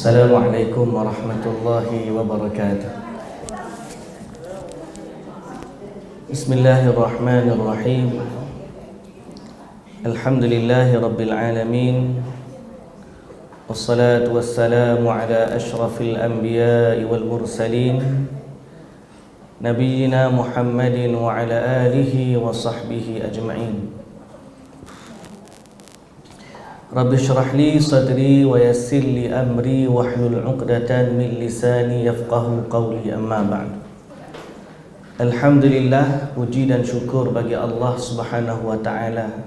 Assalamualaikum warahmatullahi wabarakatuh. Bismillahirrahmanirrahim. Alhamdulillahi rabbil alamin. Wassalatu wassalamu ala ashrafil anbiya'i wal mursalin, Nabiyyina Muhammadin wa ala alihi wa sahbihi ajma'in. Rabbi syrah li sadri wa yassir li amri wahlul 'uqdatan min lisani yafqahu qawli, amma ba'd. Alhamdulillah, puji dan syukur bagi Allah Subhanahu wa taala,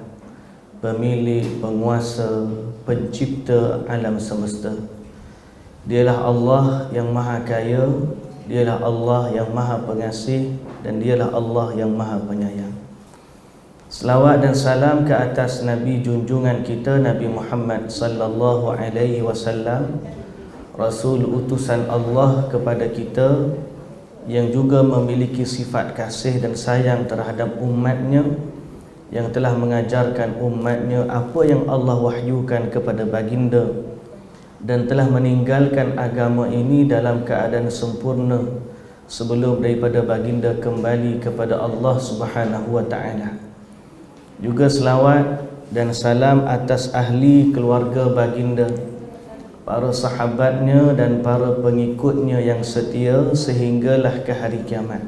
pemilik, penguasa, pencipta alam semesta. Dialah Allah yang maha kaya, dialah Allah yang maha pengasih, dan dialah Allah yang maha penyayang. Selawat dan salam ke atas Nabi junjungan kita, Nabi Muhammad sallallahu alaihi wasallam, Rasul utusan Allah kepada kita, yang juga memiliki sifat kasih dan sayang terhadap umatnya, yang telah mengajarkan umatnya apa yang Allah wahyukan kepada baginda, dan telah meninggalkan agama ini dalam keadaan sempurna sebelum daripada baginda kembali kepada Allah Subhanahu wa taala. Juga selawat dan salam atas ahli keluarga baginda, para sahabatnya dan para pengikutnya yang setia sehinggalah ke hari kiamat.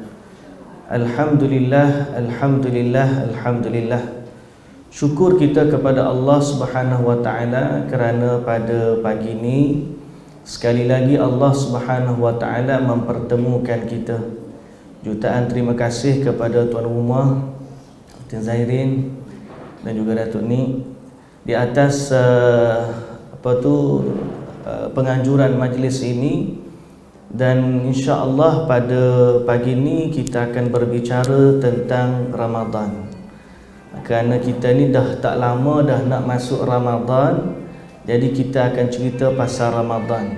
Alhamdulillah, alhamdulillah, alhamdulillah. Syukur kita kepada Allah Subhanahu wa taala kerana pada pagi ini sekali lagi Allah Subhanahu wa taala mempertemukan kita. Jutaan terima kasih kepada tuan rumah Tuan Zairin dan juga Datuk Ni di atas penganjuran majlis ini. Dan insya-Allah pada pagi ini kita akan berbicara tentang Ramadan. Kerana kita ni dah tak lama dah nak masuk Ramadan, jadi kita akan cerita pasal Ramadan.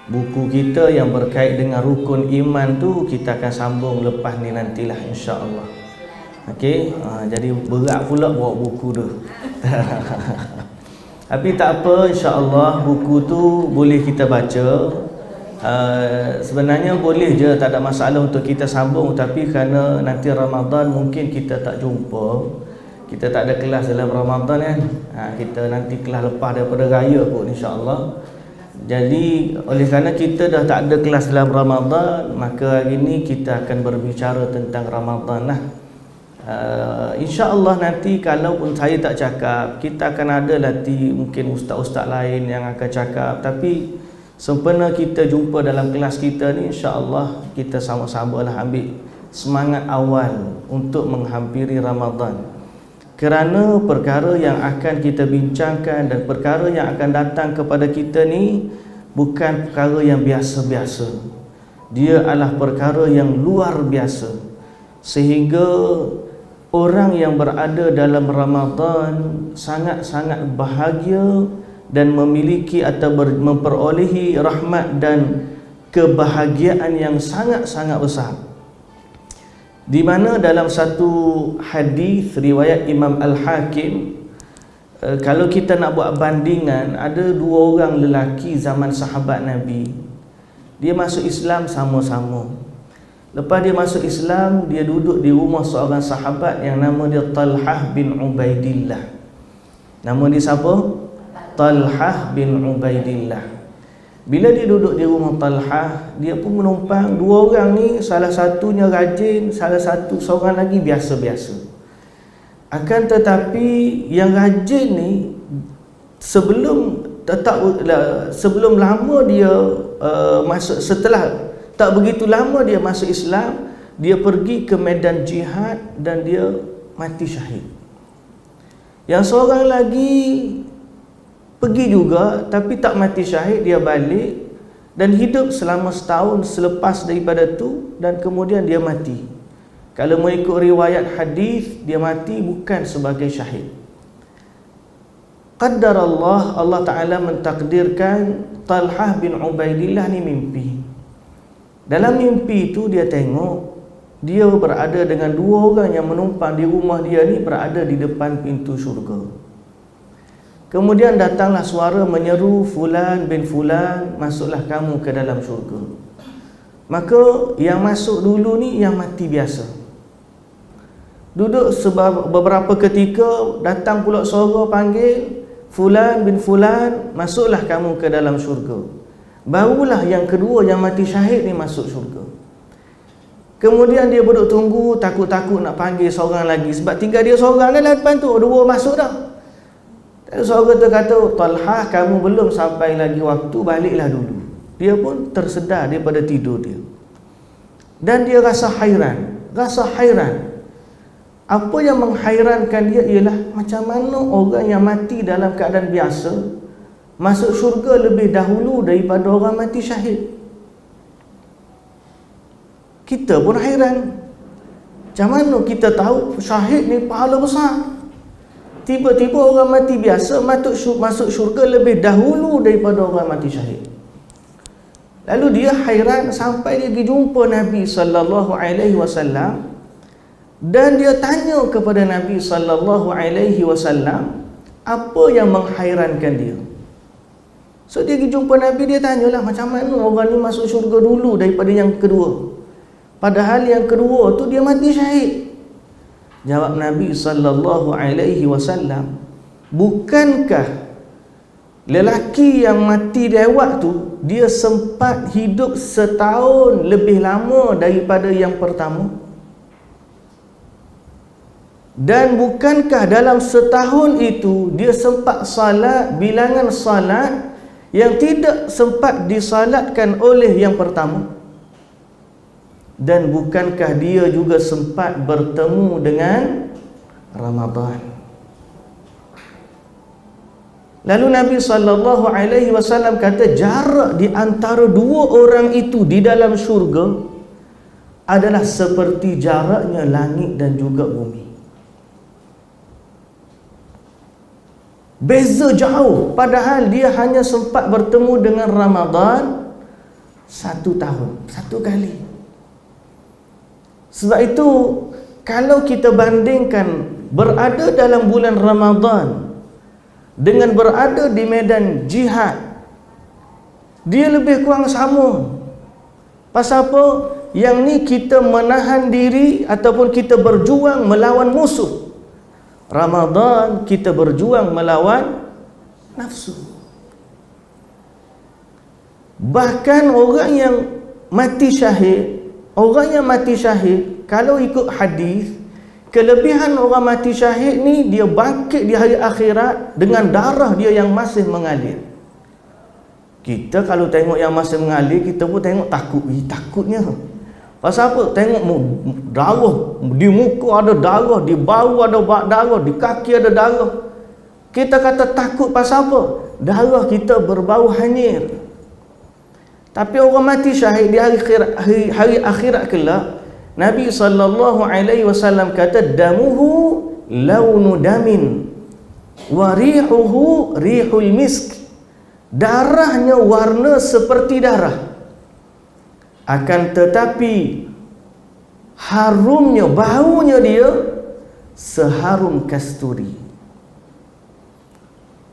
Buku kita yang berkait dengan rukun iman tu kita akan sambung lepas ni nantilah insya-Allah. Okey, jadi berat pula bawa buku tu. Tapi tak apa, insya-Allah buku tu boleh kita baca. Sebenarnya boleh je, tak ada masalah untuk kita sambung, tapi kerana nanti Ramadan mungkin kita tak jumpa, kita tak ada kelas dalam Ramadan kan. Kita nanti kelas lepas daripada raya pun insya-Allah. Jadi oleh kerana kita dah tak ada kelas dalam Ramadan, maka hari ini kita akan berbicara tentang Ramadan lah. InsyaAllah nanti kalaupun saya tak cakap, kita akan ada nanti mungkin ustaz-ustaz lain yang akan cakap. Tapi sempena kita jumpa dalam kelas kita ni, insyaAllah kita sama-sama lah ambil semangat awal untuk menghampiri Ramadan. Kerana perkara yang akan kita bincangkan dan perkara yang akan datang kepada kita ni bukan perkara yang biasa-biasa. Dia adalah perkara yang luar biasa, sehingga orang yang berada dalam Ramadan sangat-sangat bahagia dan memiliki atau memperolehi rahmat dan kebahagiaan yang sangat-sangat besar. Di mana dalam satu hadis riwayat Imam Al-Hakim, kalau kita nak buat bandingan, ada dua orang lelaki zaman sahabat Nabi. Dia masuk Islam sama-sama. Lepas dia masuk Islam, dia duduk di rumah seorang sahabat yang nama dia Talhah bin Ubaidillah. Nama dia siapa? Talhah bin Ubaidillah. Bila dia duduk di rumah Talhah, dia pun menumpang. Dua orang ni, salah satunya rajin, seorang lagi biasa-biasa. Akan tetapi yang rajin ni sebelum lama dia masuk, setelah tak begitu lama dia masuk Islam, dia pergi ke medan jihad dan dia mati syahid. Yang seorang lagi pergi juga tapi tak mati syahid, dia balik dan hidup selama setahun selepas daripada tu, dan kemudian dia mati. Kalau mengikut riwayat hadis, dia mati bukan sebagai syahid. Qaddarallah, Allah Ta'ala mentakdirkan Talhah bin Ubaidillah ni mimpi. Dalam mimpi itu dia tengok dia berada dengan dua orang yang menumpang di rumah dia ni, berada di depan pintu syurga. Kemudian datanglah suara menyeru, fulan bin fulan, masuklah kamu ke dalam syurga. Maka yang masuk dulu ni yang mati biasa. Duduk beberapa ketika, datang pula suara panggil, fulan bin fulan, masuklah kamu ke dalam syurga. Barulah yang kedua yang mati syahid ni masuk syurga. Kemudian dia duduk tunggu, takut-takut nak panggil seorang lagi, sebab tinggal dia seorang dah depan tu, dua masuk dah. Seorang tu kata, Talhah, kamu belum sampai lagi waktu, baliklah dulu. Dia pun tersedar daripada tidur dia. Dan dia rasa hairan. Apa yang menghairankan dia ialah macam mana orang yang mati dalam keadaan biasa masuk syurga lebih dahulu daripada orang mati syahid. Kita pun hairan. Macam mana kita tahu syahid ni pahala besar? Tiba-tiba orang mati biasa masuk syurga lebih dahulu daripada orang mati syahid. Lalu dia hairan sampai dia pergi jumpa Nabi SAW, dan dia tanya kepada Nabi SAW apa yang menghairankan dia. So dia pergi jumpa Nabi, dia tanyalah macam mana orang ni masuk syurga dulu daripada yang kedua, padahal yang kedua tu dia mati syahid. Jawab Nabi SAW, bukankah lelaki yang mati lewat tu dia sempat hidup setahun lebih lama daripada yang pertama? Dan bukankah dalam setahun itu dia sempat salat bilangan salat yang tidak sempat disalatkan oleh yang pertama? Dan bukankah dia juga sempat bertemu dengan Ramadan? Lalu Nabi SAW kata, jarak di antara dua orang itu di dalam syurga adalah seperti jaraknya langit dan juga bumi. Beza jauh, padahal dia hanya sempat bertemu dengan Ramadan 1 tahun, 1 kali. Sebab itu, kalau kita bandingkan berada dalam bulan Ramadan dengan berada di medan jihad, dia lebih kurang sama. Pasal apa? Yang ni kita menahan diri ataupun kita berjuang melawan musuh. Ramadan kita berjuang melawan nafsu. Bahkan orang yang mati syahid, kalau ikut hadis, kelebihan orang mati syahid ni, dia bangkit di hari akhirat dengan darah dia yang masih mengalir. Kita kalau tengok yang masih mengalir, kita pun tengok takutnya. Pasal apa? Tengok darah, di muka ada darah, di bahu ada darah, di kaki ada darah. Kita kata takut pasal apa? Darah kita berbau hanyir. Tapi orang mati syahid di hari akhirat kelak, Nabi SAW kata, damuhu launu damin wa rihuhu rihul misk. Darahnya warna seperti darah, akan tetapi harumnya, baunya dia seharum kasturi.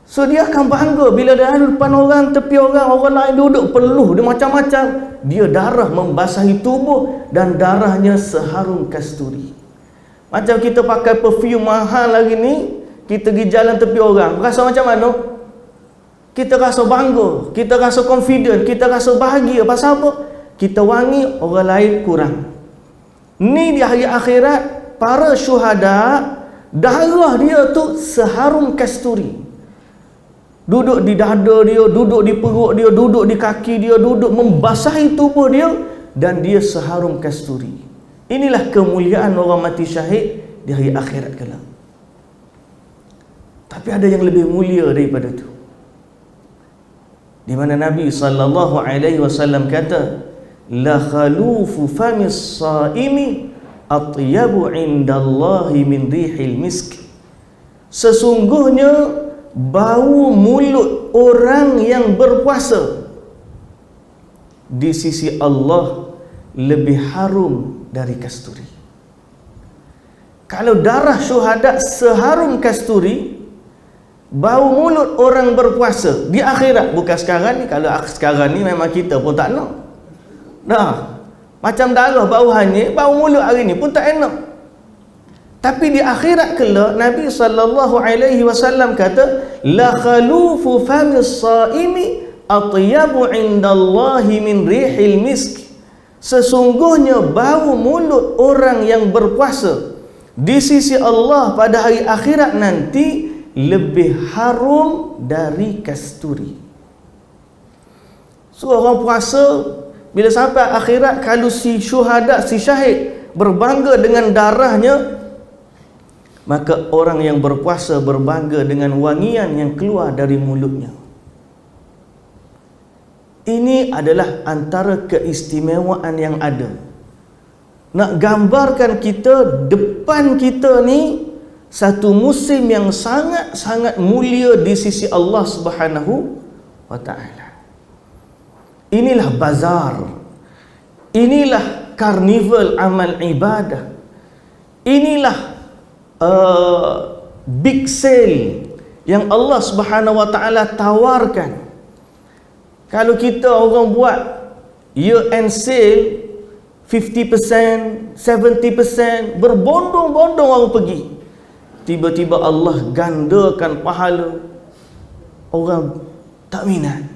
So dia akan bangga bila dia ada depan orang, tepi orang lain duduk peluh dia macam-macam, dia darah membasahi tubuh dan darahnya seharum kasturi. Macam kita pakai perfume mahal lagi ni, kita pergi jalan tepi orang, rasa macam mana? Kita rasa bangga, kita rasa confident, kita rasa bahagia. Pasal apa? Kita wangi, orang lain kurang. Ni di hari akhirat, para syuhada, darah dia tu seharum kasturi. Duduk di dada dia, duduk di perut dia, duduk di kaki dia, duduk membasahi tubuh dia, dan dia seharum kasturi. Inilah kemuliaan orang mati syahid di hari akhirat kelak. Tapi ada yang lebih mulia daripada itu, di mana Nabi SAW kata, la khalufu famis saimi atyabu indallahi min rihil misk. Sesungguhnya bau mulut orang yang berpuasa di sisi Allah lebih harum dari kasturi. Kalau darah syuhada seharum kasturi, bau mulut orang berpuasa di akhirat. Bukan sekarang ni. Kalau sekarang ni memang kita pun tak nak. Dah, macam darah bau hanyut, bau mulut hari ni pun tak enak. Tapi di akhirat kelak, Nabi SAW kata, la khalufu famis saimi atyabu indallahi min rihil misk. Sesungguhnya bau mulut orang yang berpuasa di sisi Allah pada hari akhirat nanti lebih harum dari kasturi. So orang puasa bila sampai akhirat, kalau si syuhada, si syahid berbangga dengan darahnya, maka orang yang berpuasa berbangga dengan wangian yang keluar dari mulutnya. Ini adalah antara keistimewaan yang ada. Nak gambarkan kita, depan kita ni satu musim yang sangat-sangat mulia di sisi Allah Subhanahu wa ta'ala. Inilah bazar. Inilah karnival amal ibadah. Inilah big sale yang Allah Subhanahu wa ta'ala tawarkan. Kalau kita orang buat year end sale 50%, 70%, berbondong-bondong orang pergi, tiba-tiba Allah gandakan pahala, orang tak minat.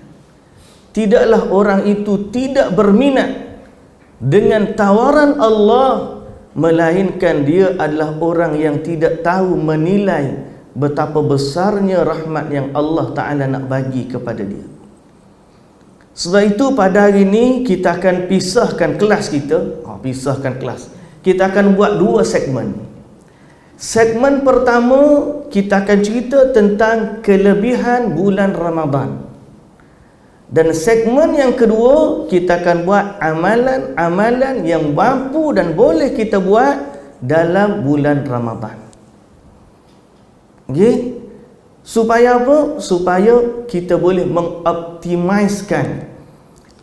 Tidaklah orang itu tidak berminat dengan tawaran Allah, melainkan dia adalah orang yang tidak tahu menilai betapa besarnya rahmat yang Allah Ta'ala nak bagi kepada dia. Sebab itu pada hari ini kita akan pisahkan kelas kita. Pisahkan kelas. Kita akan buat dua segmen. Segmen pertama, kita akan cerita tentang kelebihan bulan Ramadan. Dan segmen yang kedua, kita akan buat amalan-amalan yang mampu dan boleh kita buat dalam bulan Ramadan. Okay? Supaya apa? Supaya kita boleh mengoptimiskan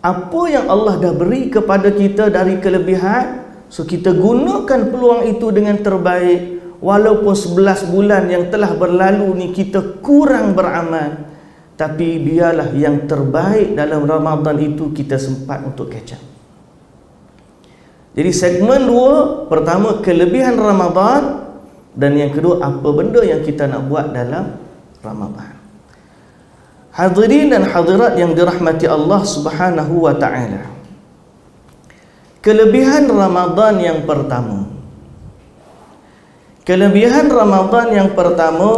apa yang Allah dah beri kepada kita dari kelebihan. So kita gunakan peluang itu dengan terbaik. Walaupun 11 bulan yang telah berlalu ni kita kurang beramal, tapi biarlah yang terbaik dalam Ramadan itu kita sempat untuk catch up. Jadi segmen 2, pertama kelebihan Ramadan, dan yang kedua apa benda yang kita nak buat dalam Ramadan. Hadirin dan hadirat yang dirahmati Allah Subhanahu wa ta'ala, kelebihan Ramadan yang pertama. Kelebihan Ramadan yang pertama,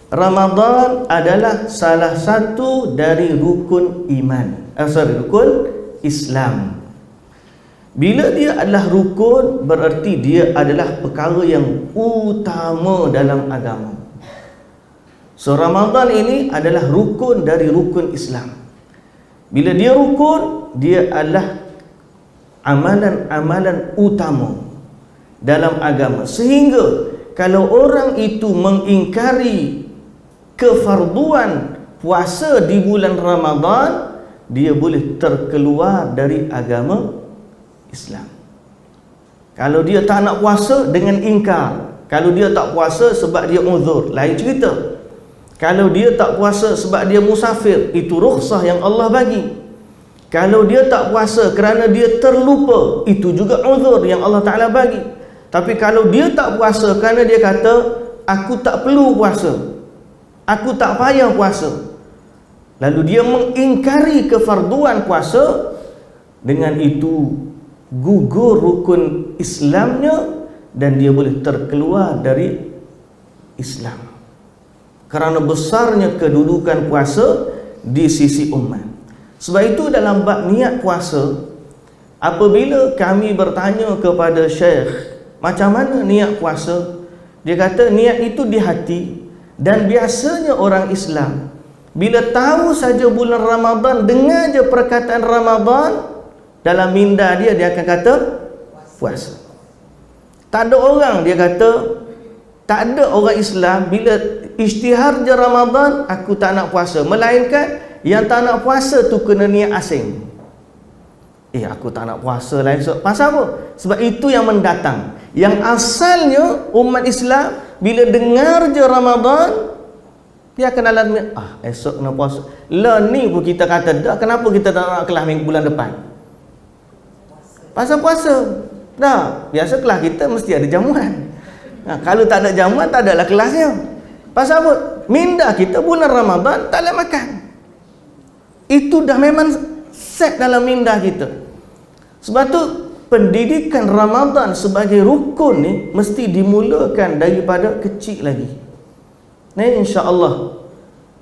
Ramadan adalah salah satu dari rukun iman. Rukun Islam. Bila dia adalah rukun, berarti dia adalah perkara yang utama dalam agama. So Ramadan ini adalah rukun dari rukun Islam. Bila dia rukun, dia adalah amalan-amalan utama dalam agama. Sehingga kalau orang itu mengingkari kefarduan puasa di bulan Ramadan, dia boleh terkeluar dari agama Islam. Kalau dia tak nak puasa dengan ingkar, kalau dia tak puasa sebab dia uzur, lain cerita. Kalau dia tak puasa sebab dia musafir, itu rukhsah yang Allah bagi. Kalau dia tak puasa kerana dia terlupa, itu juga uzur yang Allah Ta'ala bagi. Tapi kalau dia tak puasa kerana dia kata, aku tak perlu puasa, aku tak payah puasa, lalu dia mengingkari kefarduan puasa, dengan itu gugur rukun Islamnya dan dia boleh terkeluar dari Islam kerana besarnya kedudukan puasa di sisi umat. Sebab itu dalam bab niat puasa, apabila kami bertanya kepada Syekh macam mana niat puasa, dia kata niat itu di hati. Dan biasanya orang Islam bila tahu saja bulan Ramadan, dengar je perkataan Ramadan, dalam minda dia akan kata puasa. Tak ada orang, dia kata, tak ada orang Islam bila isytihar je Ramadan, aku tak nak puasa. Melainkan yang tak nak puasa tu kena niat asing. Aku tak nak puasa lah esok. Pasal apa? Sebab itu yang mendatang. Yang asalnya umat Islam bila dengar je Ramadan, Dia akan dalam esok kena puasa. Lah ni pun kita kata dah, kenapa kita tak nak kelas minggu bulan depan? Pasal puasa. Dah, biasa kelas kita mesti ada jamuan. Kalau tak ada jamuan, tak adalah kelasnya. Pasal apa? Minda kita bulan Ramadan tak boleh makan. Itu dah memang set dalam minda kita. Sebab tu pendidikan Ramadan sebagai rukun ni mesti dimulakan daripada kecil lagi. Ni insya-Allah.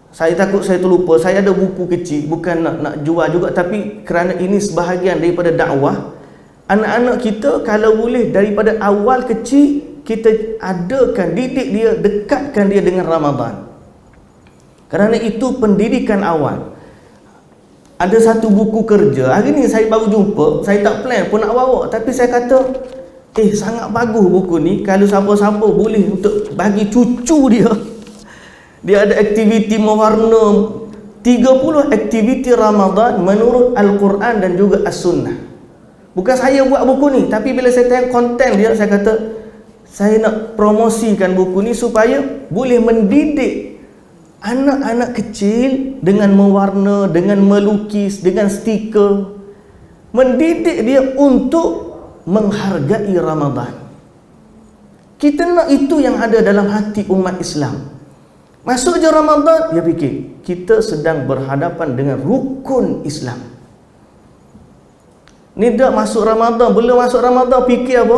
Saya takut saya terlupa, saya ada buku kecil, bukan nak jual juga, tapi kerana ini sebahagian daripada dakwah. Anak-anak kita kalau boleh daripada awal kecil kita adakan, didik dia, dekatkan dia dengan Ramadan. Kerana itu pendidikan awal. Ada satu buku kerja, hari ni saya baru jumpa, saya tak plan pun nak bawa, tapi saya kata sangat bagus buku ni. Kalau siapa-siapa boleh untuk bagi cucu dia, dia ada aktiviti mewarna 30 aktiviti Ramadan menurut Al-Quran dan juga As-Sunnah. Bukan saya buat buku ni, tapi bila saya tengok konten dia, saya kata saya nak promosikan buku ni supaya boleh mendidik anak-anak kecil dengan mewarna, dengan melukis, dengan stiker. Mendidik dia untuk menghargai Ramadan. Kita nak itu yang ada dalam hati umat Islam. Masuk je Ramadan, dia fikir kita sedang berhadapan dengan rukun Islam. Ni dah masuk Ramadan, belum masuk Ramadan fikir apa?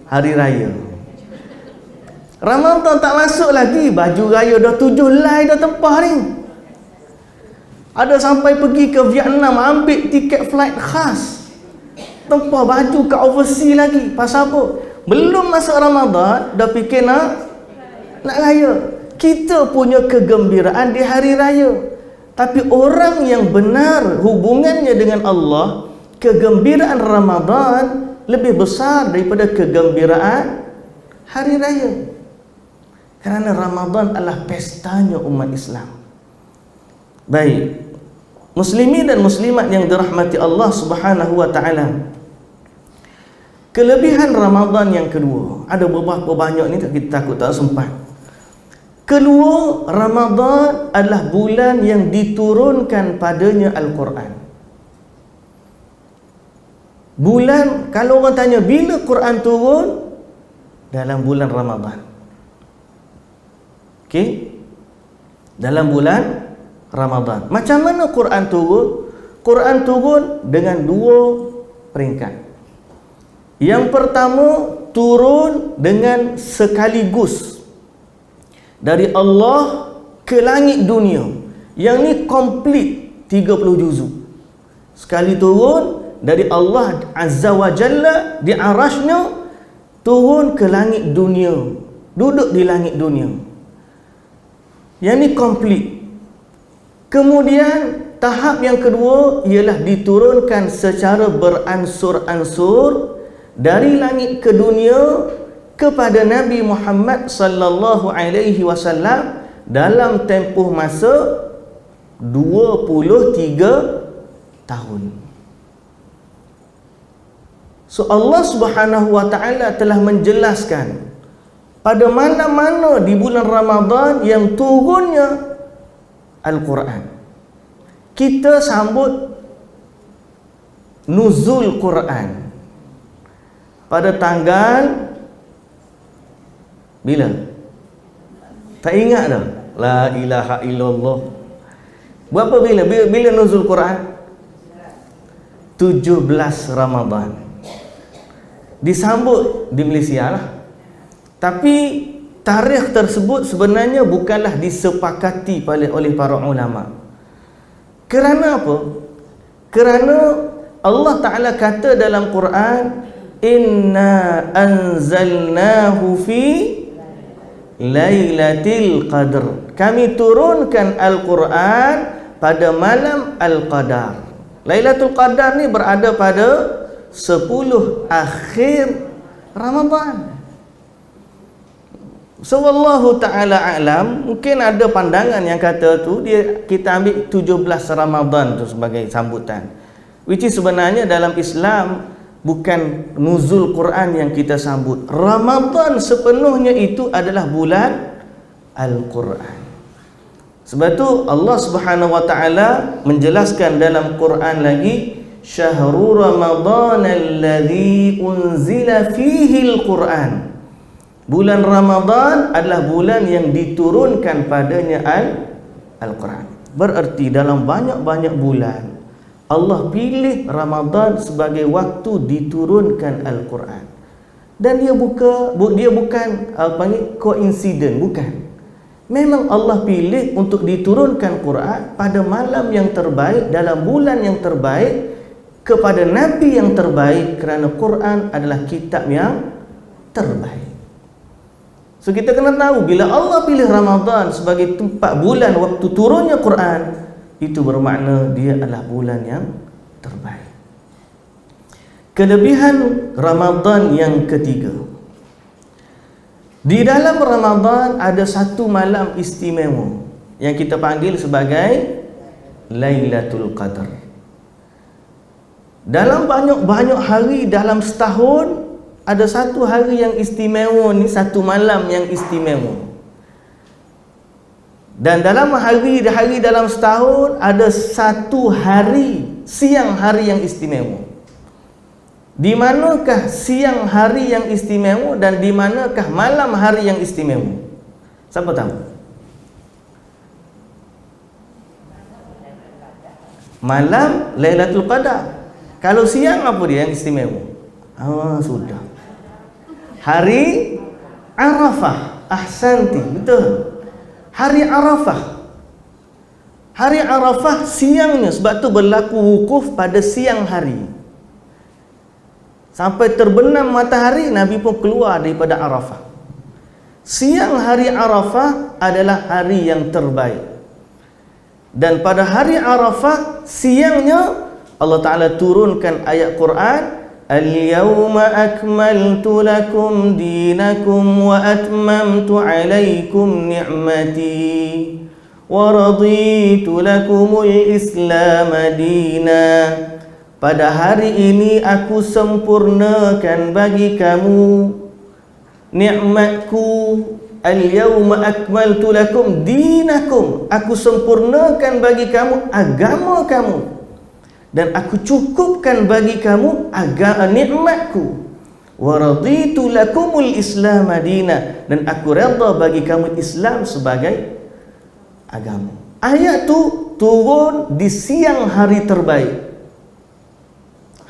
Hari raya. Ramadan tak masuk lagi, baju raya dah 7 lai dah tempah ni. Ada sampai pergi ke Vietnam ambil tiket flight khas, tempah baju ke overseas lagi. Pasal apa? Belum masuk Ramadan dah fikir nak raya. Kita punya kegembiraan di hari raya. Tapi orang yang benar hubungannya dengan Allah, kegembiraan Ramadan lebih besar daripada kegembiraan hari raya. Kerana Ramadan adalah pestanya umat Islam. Baik, muslimin dan muslimat yang dirahmati Allah Subhanahu wa taala. Kelebihan Ramadan yang kedua, ada beberapa banyak ni kita takut tak sempat. Kedua, Ramadan adalah bulan yang diturunkan padanya Al-Quran. Bulan, kalau orang tanya bila Quran turun, dalam bulan Ramadan. Okey? Dalam bulan Ramadan. Macam mana Quran turun? Quran turun dengan 2 peringkat. Yang pertama, turun dengan sekaligus dari Allah ke langit dunia. Yang ni komplit 30 juzuk. Sekali turun dari Allah Azza wa Jalla di arasnya, turun ke langit dunia, duduk di langit dunia. Yang ni komplit. Kemudian tahap yang kedua ialah diturunkan secara beransur-ansur dari langit ke dunia kepada Nabi Muhammad sallallahu alaihi wasallam dalam tempoh masa 23 tahun. So Allah Subhanahu wa taala telah menjelaskan pada mana-mana di bulan Ramadan yang turunnya Al-Quran. Kita sambut nuzul Quran pada tanggal bila? Tak ingat dah. La ilaha illallah. Berapa bila nuzul Quran? 17 Ramadan. Disambut di Malaysia lah. Tapi tarikh tersebut sebenarnya bukanlah disepakati oleh para ulama. Kerana apa? Kerana Allah Ta'ala kata dalam Quran, Inna anzalnahu fi Lailatul Qadr. Kami turunkan Al-Quran pada malam Al-Qadar. Lailatul Qadar ni berada pada 10 akhir Ramadan. So wallahu ta'ala a'lam. Mungkin ada pandangan yang kata tu kita ambil 17 Ramadan tu sebagai sambutan, which is sebenarnya dalam Islam bukan nuzul Quran yang kita sambut. Ramadan sepenuhnya itu adalah bulan Al-Quran. Sebab tu Allah Subhanahu wa taala menjelaskan dalam Quran lagi, syahrul ramadhan alladzi unzila fihi al-Quran. Bulan Ramadan adalah bulan yang diturunkan padanya Al-Quran. Bererti dalam banyak-banyak bulan Allah pilih Ramadan sebagai waktu diturunkan Al-Quran. Dan dia bukan koinsiden, bukan. Memang Allah pilih untuk diturunkan Quran pada malam yang terbaik, dalam bulan yang terbaik, kepada Nabi yang terbaik, kerana Quran adalah kitab yang terbaik. So kita kena tahu, bila Allah pilih Ramadan sebagai tempat bulan waktu turunnya Quran, itu bermakna dia adalah bulan yang terbaik. Kelebihan Ramadan yang ketiga, di dalam Ramadan ada satu malam istimewa yang kita panggil sebagai Lailatul Qadar. Dalam banyak-banyak hari dalam setahun, ada satu hari yang istimewa ni, satu malam yang istimewa. Dan dalam hari dalam setahun ada satu hari, siang hari yang istimewa. Di manakah siang hari yang istimewa dan di manakah malam hari yang istimewa? Siapa tahu? Malam Lailatul Qadar. Kalau siang apa dia yang istimewa? Sudah. Hari Arafah. Ahsanti, betul. Hari Arafah. Hari Arafah siangnya, sebab tu berlaku wukuf pada siang hari. Sampai terbenam matahari, Nabi pun keluar daripada Arafah. Siang hari Arafah adalah hari yang terbaik. Dan pada hari Arafah, siangnya Allah Ta'ala turunkan ayat Quran, Al-yawma akmaltu lakum dinakum wa atmamtu alaikum ni'mati wa raditu lakumul islam dina. Pada hari ini aku sempurnakan bagi kamu nikmatku. Al-yawma akmaltu lakum dinakum. Aku sempurnakan bagi kamu agama kamu. Dan aku cukupkan bagi kamu nikmatku. Wa raditu lakumul islam dina. Dan aku redha bagi kamu Islam sebagai agama. Ayat tu turun di siang hari terbaik,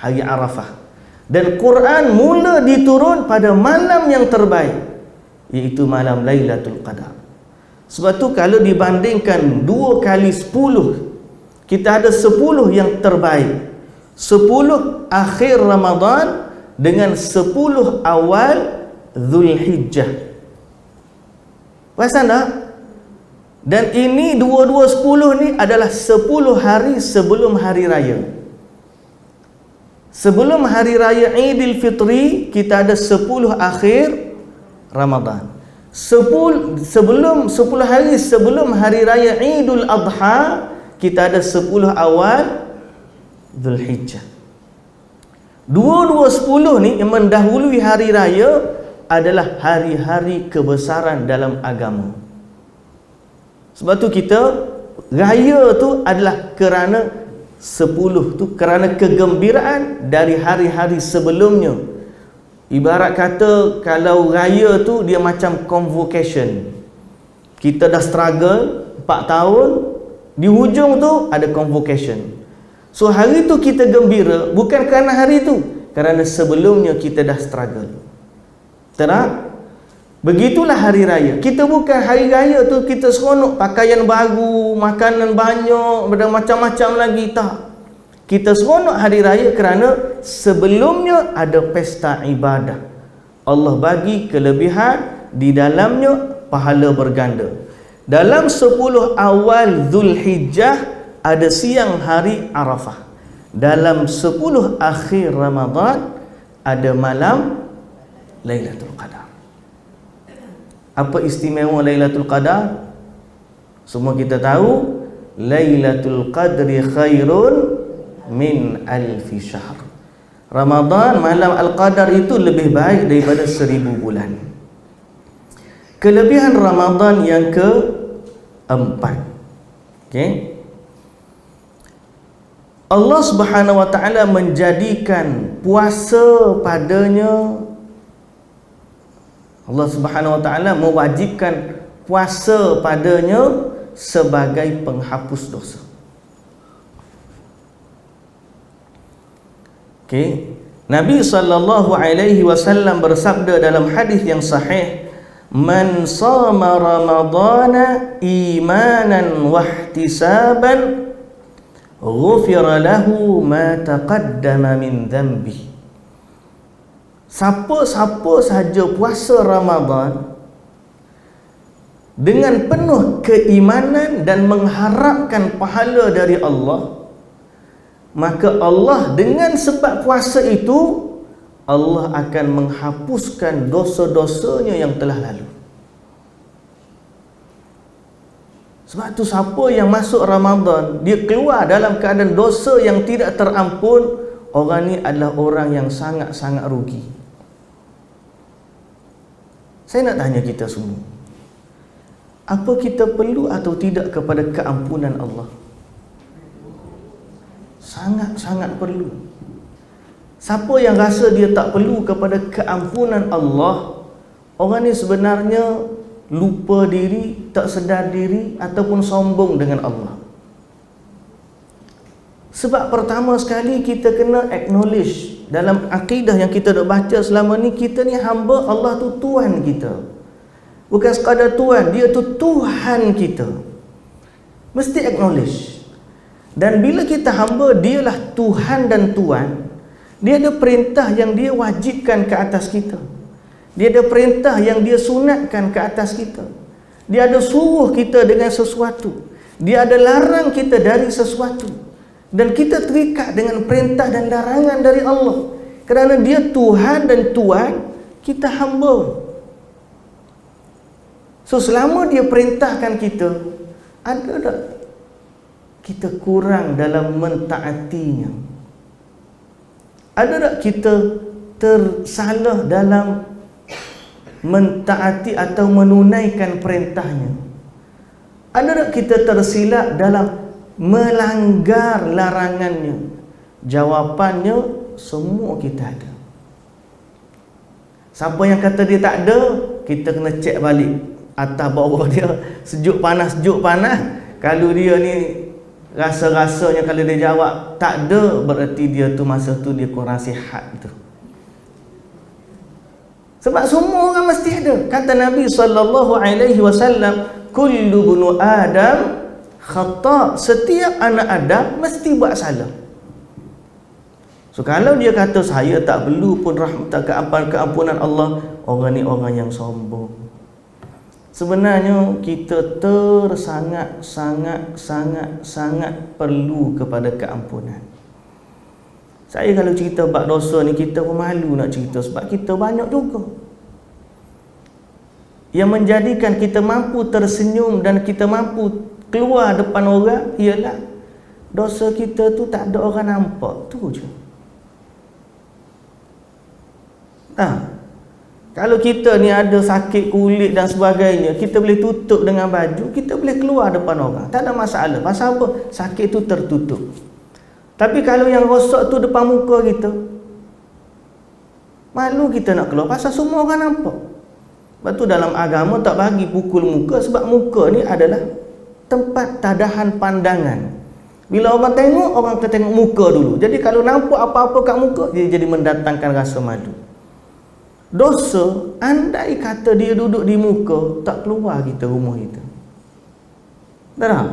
hari Arafah. Dan Quran mula diturun pada malam yang terbaik, iaitu malam Lailatul Qadar. Sebab tu kalau dibandingkan 2 kali 10, kita ada 10 yang terbaik. 10 akhir Ramadan dengan 10 awal Zulhijjah. Perasan tak? Dan ini 22-10 ni adalah 10 hari sebelum hari raya. Sebelum hari raya Idul Fitri, kita ada 10 akhir Ramadan. 10 hari sebelum hari raya Idul Adha, kita ada 10 awal Zulhijjah. 22-10 ni yang mendahului hari raya adalah hari-hari kebesaran dalam agama. Sebab tu kita raya tu adalah kerana 10 tu kerana kegembiraan dari hari-hari sebelumnya. Ibarat kata kalau raya tu dia macam convocation. Kita dah struggle 4 tahun, di hujung tu ada convocation. So hari tu kita gembira bukan kerana hari tu, kerana sebelumnya kita dah struggle. Terang? Begitulah hari raya. Kita bukan hari raya tu kita seronok pakaian baru, makanan banyak, macam-macam lagi, tak. Kita seronok hari raya kerana sebelumnya ada pesta ibadah. Allah bagi kelebihan, di dalamnya pahala berganda. Dalam 10 awal Zulhijjah ada siang hari Arafah. Dalam 10 akhir Ramadan ada malam Lailatul Qadar. Apa istimewa Lailatul Qadar? Semua kita tahu, Lailatul Qadri khairun min alfi syahr. Ramadan, malam Al-Qadar itu lebih baik daripada 1000 bulan. Kelebihan Ramadan yang keempat, Okey. Allah Subhanahu wa taala menjadikan puasa padanya, Allah Subhanahu wa taala mewajibkan puasa padanya sebagai penghapus dosa. Okey. Nabi sallallahu alaihi wasallam bersabda dalam hadis yang sahih, "Man shama ramadhana imanan wa ihtisaban ghufira lahu ma taqaddama min dhanbi." Siapa sahaja puasa Ramadan dengan penuh keimanan dan mengharapkan pahala dari Allah, maka Allah dengan sebab puasa itu Allah akan menghapuskan dosa-dosanya yang telah lalu. Sebab tu siapa yang masuk Ramadan dia keluar dalam keadaan dosa yang tidak terampun, orang ni adalah orang yang sangat-sangat rugi. Saya nak tanya kita semua, apa kita perlu atau tidak kepada keampunan Allah? Sangat-sangat perlu. Siapa yang rasa dia tak perlu kepada keampunan Allah, orang ni sebenarnya lupa diri, tak sedar diri ataupun sombong dengan Allah. Sebab pertama sekali kita kena acknowledge dalam akidah yang kita dah baca selama ni, kita ni hamba, Allah tu Tuhan kita. Bukan sekadar Tuhan, dia tu Tuhan kita. Mesti acknowledge. Dan bila kita hamba, dialah Tuhan dan Tuan, dia ada perintah yang dia wajibkan ke atas kita. Dia ada perintah yang dia sunatkan ke atas kita. Dia ada suruh kita dengan sesuatu. Dia ada larang kita dari sesuatu. Dan kita terikat dengan perintah dan larangan dari Allah. Kerana dia Tuhan dan Tuan, kita hamba. So selama dia perintahkan kita, ada tak kita kurang dalam mentaatinya? Ada tak kita tersalah dalam mentaati atau menunaikan perintahnya? Ada tak kita tersilap dalam melanggar larangannya? Jawapannya, semua kita ada. Siapa yang kata dia tak ada, kita kena cek balik atas bawah dia, sejuk panas. Kalau dia ni rasa-rasanya, kalau dia jawab tak ada, berarti dia tu masa tu dia kurang sihat tu. Sebab semua orang mesti ada. Kata Nabi SAW, kullu bunu Adam khata', setiap anak Adam mesti buat salah. So kalau dia kata saya tak perlu pun keampunan Allah, orang ni orang yang sombong. Sebenarnya kita sangat perlu kepada keampunan. Saya kalau cerita bab dosa ni, kita pun malu nak cerita sebab kita banyak juga. Yang menjadikan kita mampu tersenyum dan kita mampu keluar depan orang ialah dosa kita tu tak ada orang nampak, tu je. Kalau kita ni ada sakit kulit dan sebagainya, kita boleh tutup dengan baju, kita boleh keluar depan orang, tak ada masalah. Pasal apa? Sakit tu tertutup. Tapi kalau yang rosak tu depan muka kita, malu kita nak keluar pasal semua orang nampak. Sebab tu dalam agama tak bagi pukul muka, sebab muka ni adalah tempat tadahan pandangan. Bila orang tengok, orang akan tengok muka dulu. Jadi kalau nampak apa-apa kat muka, dia jadi mendatangkan rasa malu. Dosa, andai kata dia duduk di muka, tak keluar kita rumah kita. Tak?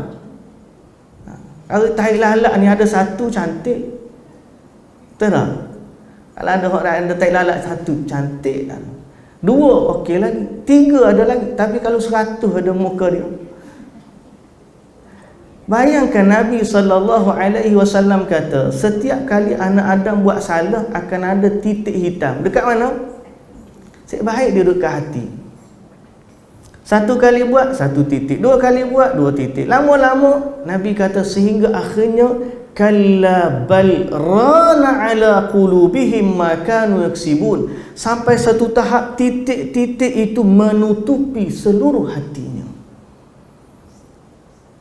Kalau tahi lalat ni ada satu cantik, tak? Kalau ada orang ada tahi lalat satu cantik, dua okey lagi, tiga ada lagi, tapi kalau 100 ada muka dia. Bayangkan Nabi SAW kata, setiap kali anak Adam buat salah akan ada titik hitam. Dekat mana? Baik dia duduk ke hati. Satu kali buat, satu titik. Dua kali buat, 2 titik. Lama-lama Nabi kata sehingga akhirnya kalla bal rana ala qulubihim ma kanu yaksibun. Sampai satu tahap titik-titik itu menutupi seluruh hatinya.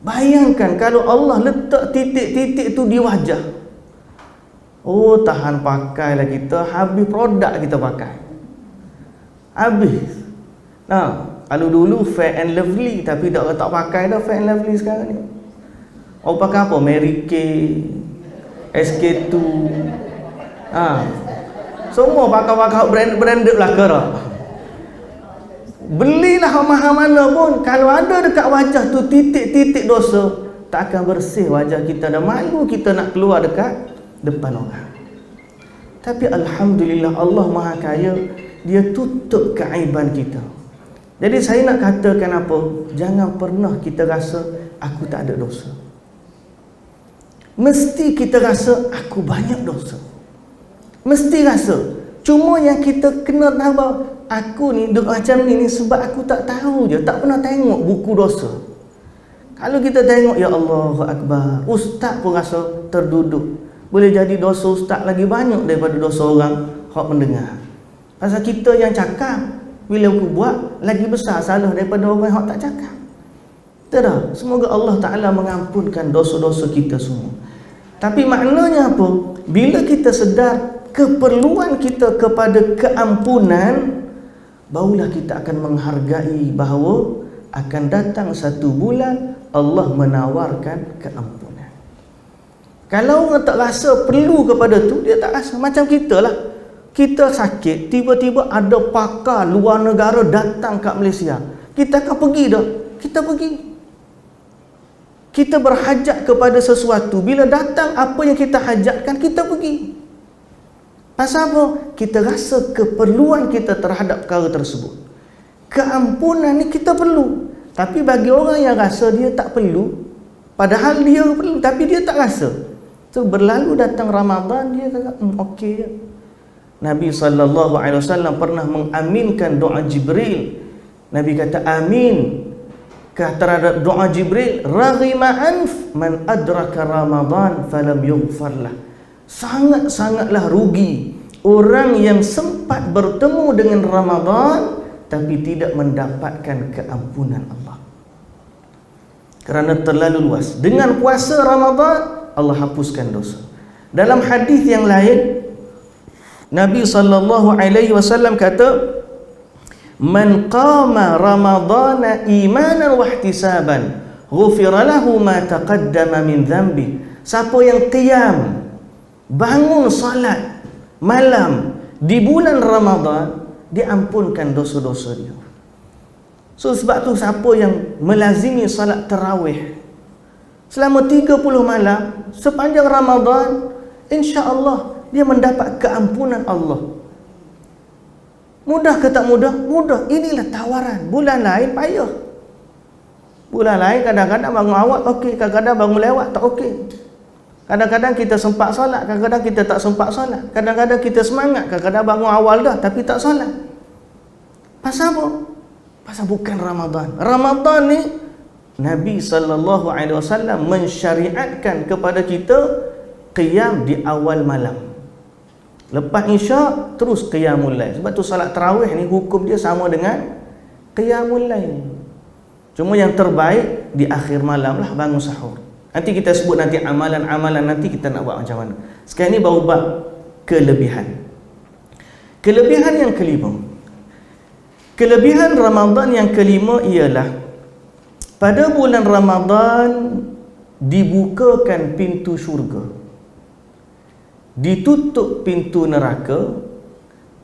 Bayangkan kalau Allah letak titik-titik tu di wajah. Oh, tahan pakailah kita, habis produk kita pakai. Habis. Nah, kalau dulu Fair and Lovely, tapi tak pakai dah Fair and Lovely sekarang ni. Oh, pakai apa? Mary Kay, SK2. Semua pakai branded belaka dah. Belilah mahal mana pun, kalau ada dekat wajah tu titik-titik dosa, tak akan bersih wajah kita, dan malu kita nak keluar dekat depan orang. Tapi alhamdulillah, Allah Maha Kaya, Dia tutup keaiban kita. Jadi saya nak katakan apa? Jangan pernah kita rasa aku tak ada dosa. Mesti kita rasa aku banyak dosa. Mesti rasa. Cuma yang kita kena tahu bahawa aku ni duduk macam ni sebab aku tak tahu je, tak pernah tengok buku dosa. Kalau kita tengok, ya Allahu Akbar, ustaz pun rasa terduduk. Boleh jadi dosa ustaz lagi banyak daripada dosa orang hak mendengar. Pasal kita yang cakap, bila aku buat, lagi besar salah daripada orang yang tak cakap. Tak. Semoga Allah Ta'ala mengampunkan dosa-dosa kita semua. Tapi maknanya apa? Bila kita sedar keperluan kita kepada keampunan, barulah kita akan menghargai bahawa akan datang satu bulan Allah menawarkan keampunan. Kalau orang tak rasa perlu kepada tu, dia tak rasa. Macam kita lah, kita sakit, tiba-tiba ada pakar luar negara datang kat Malaysia, kita akan pergi dah. Kita pergi. Kita berhajat kepada sesuatu, bila datang apa yang kita hajatkan, kita pergi. Pasal apa? Kita rasa keperluan kita terhadap perkara tersebut. Keampunan ni kita perlu. Tapi bagi orang yang rasa dia tak perlu, padahal dia perlu, tapi dia tak rasa. So, berlalu datang Ramadan, dia kata, okey je. Nabi SAW pernah mengaminkan doa Jibril. Nabi kata, amin terhadap doa Jibril, raghima anf man adraka Ramadan falam yughfarlah. Sangat-sangatlah rugi orang yang sempat bertemu dengan Ramadan tapi tidak mendapatkan keampunan Allah, kerana terlalu luas. Dengan puasa Ramadan, Allah hapuskan dosa. Dalam hadis yang lain, Nabi SAW kata, man qama ramadana imanan wa ihtisaban ghufira lahu ma taqaddama min dhanbi. Siapa yang qiyam, bangun salat malam di bulan Ramadan, diampunkan dosa-dosa dia. So sebab tu siapa yang melazimi salat tarawih selama 30 malam sepanjang Ramadan, insya-Allah dia mendapat keampunan Allah. Mudah ke tak mudah? Mudah. Inilah tawaran. Bulan lain payah. Bulan lain kadang-kadang bangun awal okey, kadang-kadang bangun lewat tak okey. Kadang-kadang kita sempat solat, kadang-kadang kita tak sempat solat. Kadang-kadang kita semangat, kadang-kadang bangun awal dah tapi tak solat. Pasal apa? Pasal bukan Ramadan. Ramadan ni Nabi SAW mensyariatkan kepada kita qiyam di awal malam. Lepas isyak terus qiyamul lail. Sebab tu salat tarawih ni hukum dia sama dengan qiyamul lail. Cuma yang terbaik di akhir malam lah, bangun sahur. Nanti kita sebut nanti amalan-amalan nanti kita nak buat macam mana. Sekarang ni baru bab kelebihan. Kelebihan yang kelima. Kelebihan Ramadan yang kelima ialah pada bulan Ramadan dibukakan pintu syurga, ditutup pintu neraka,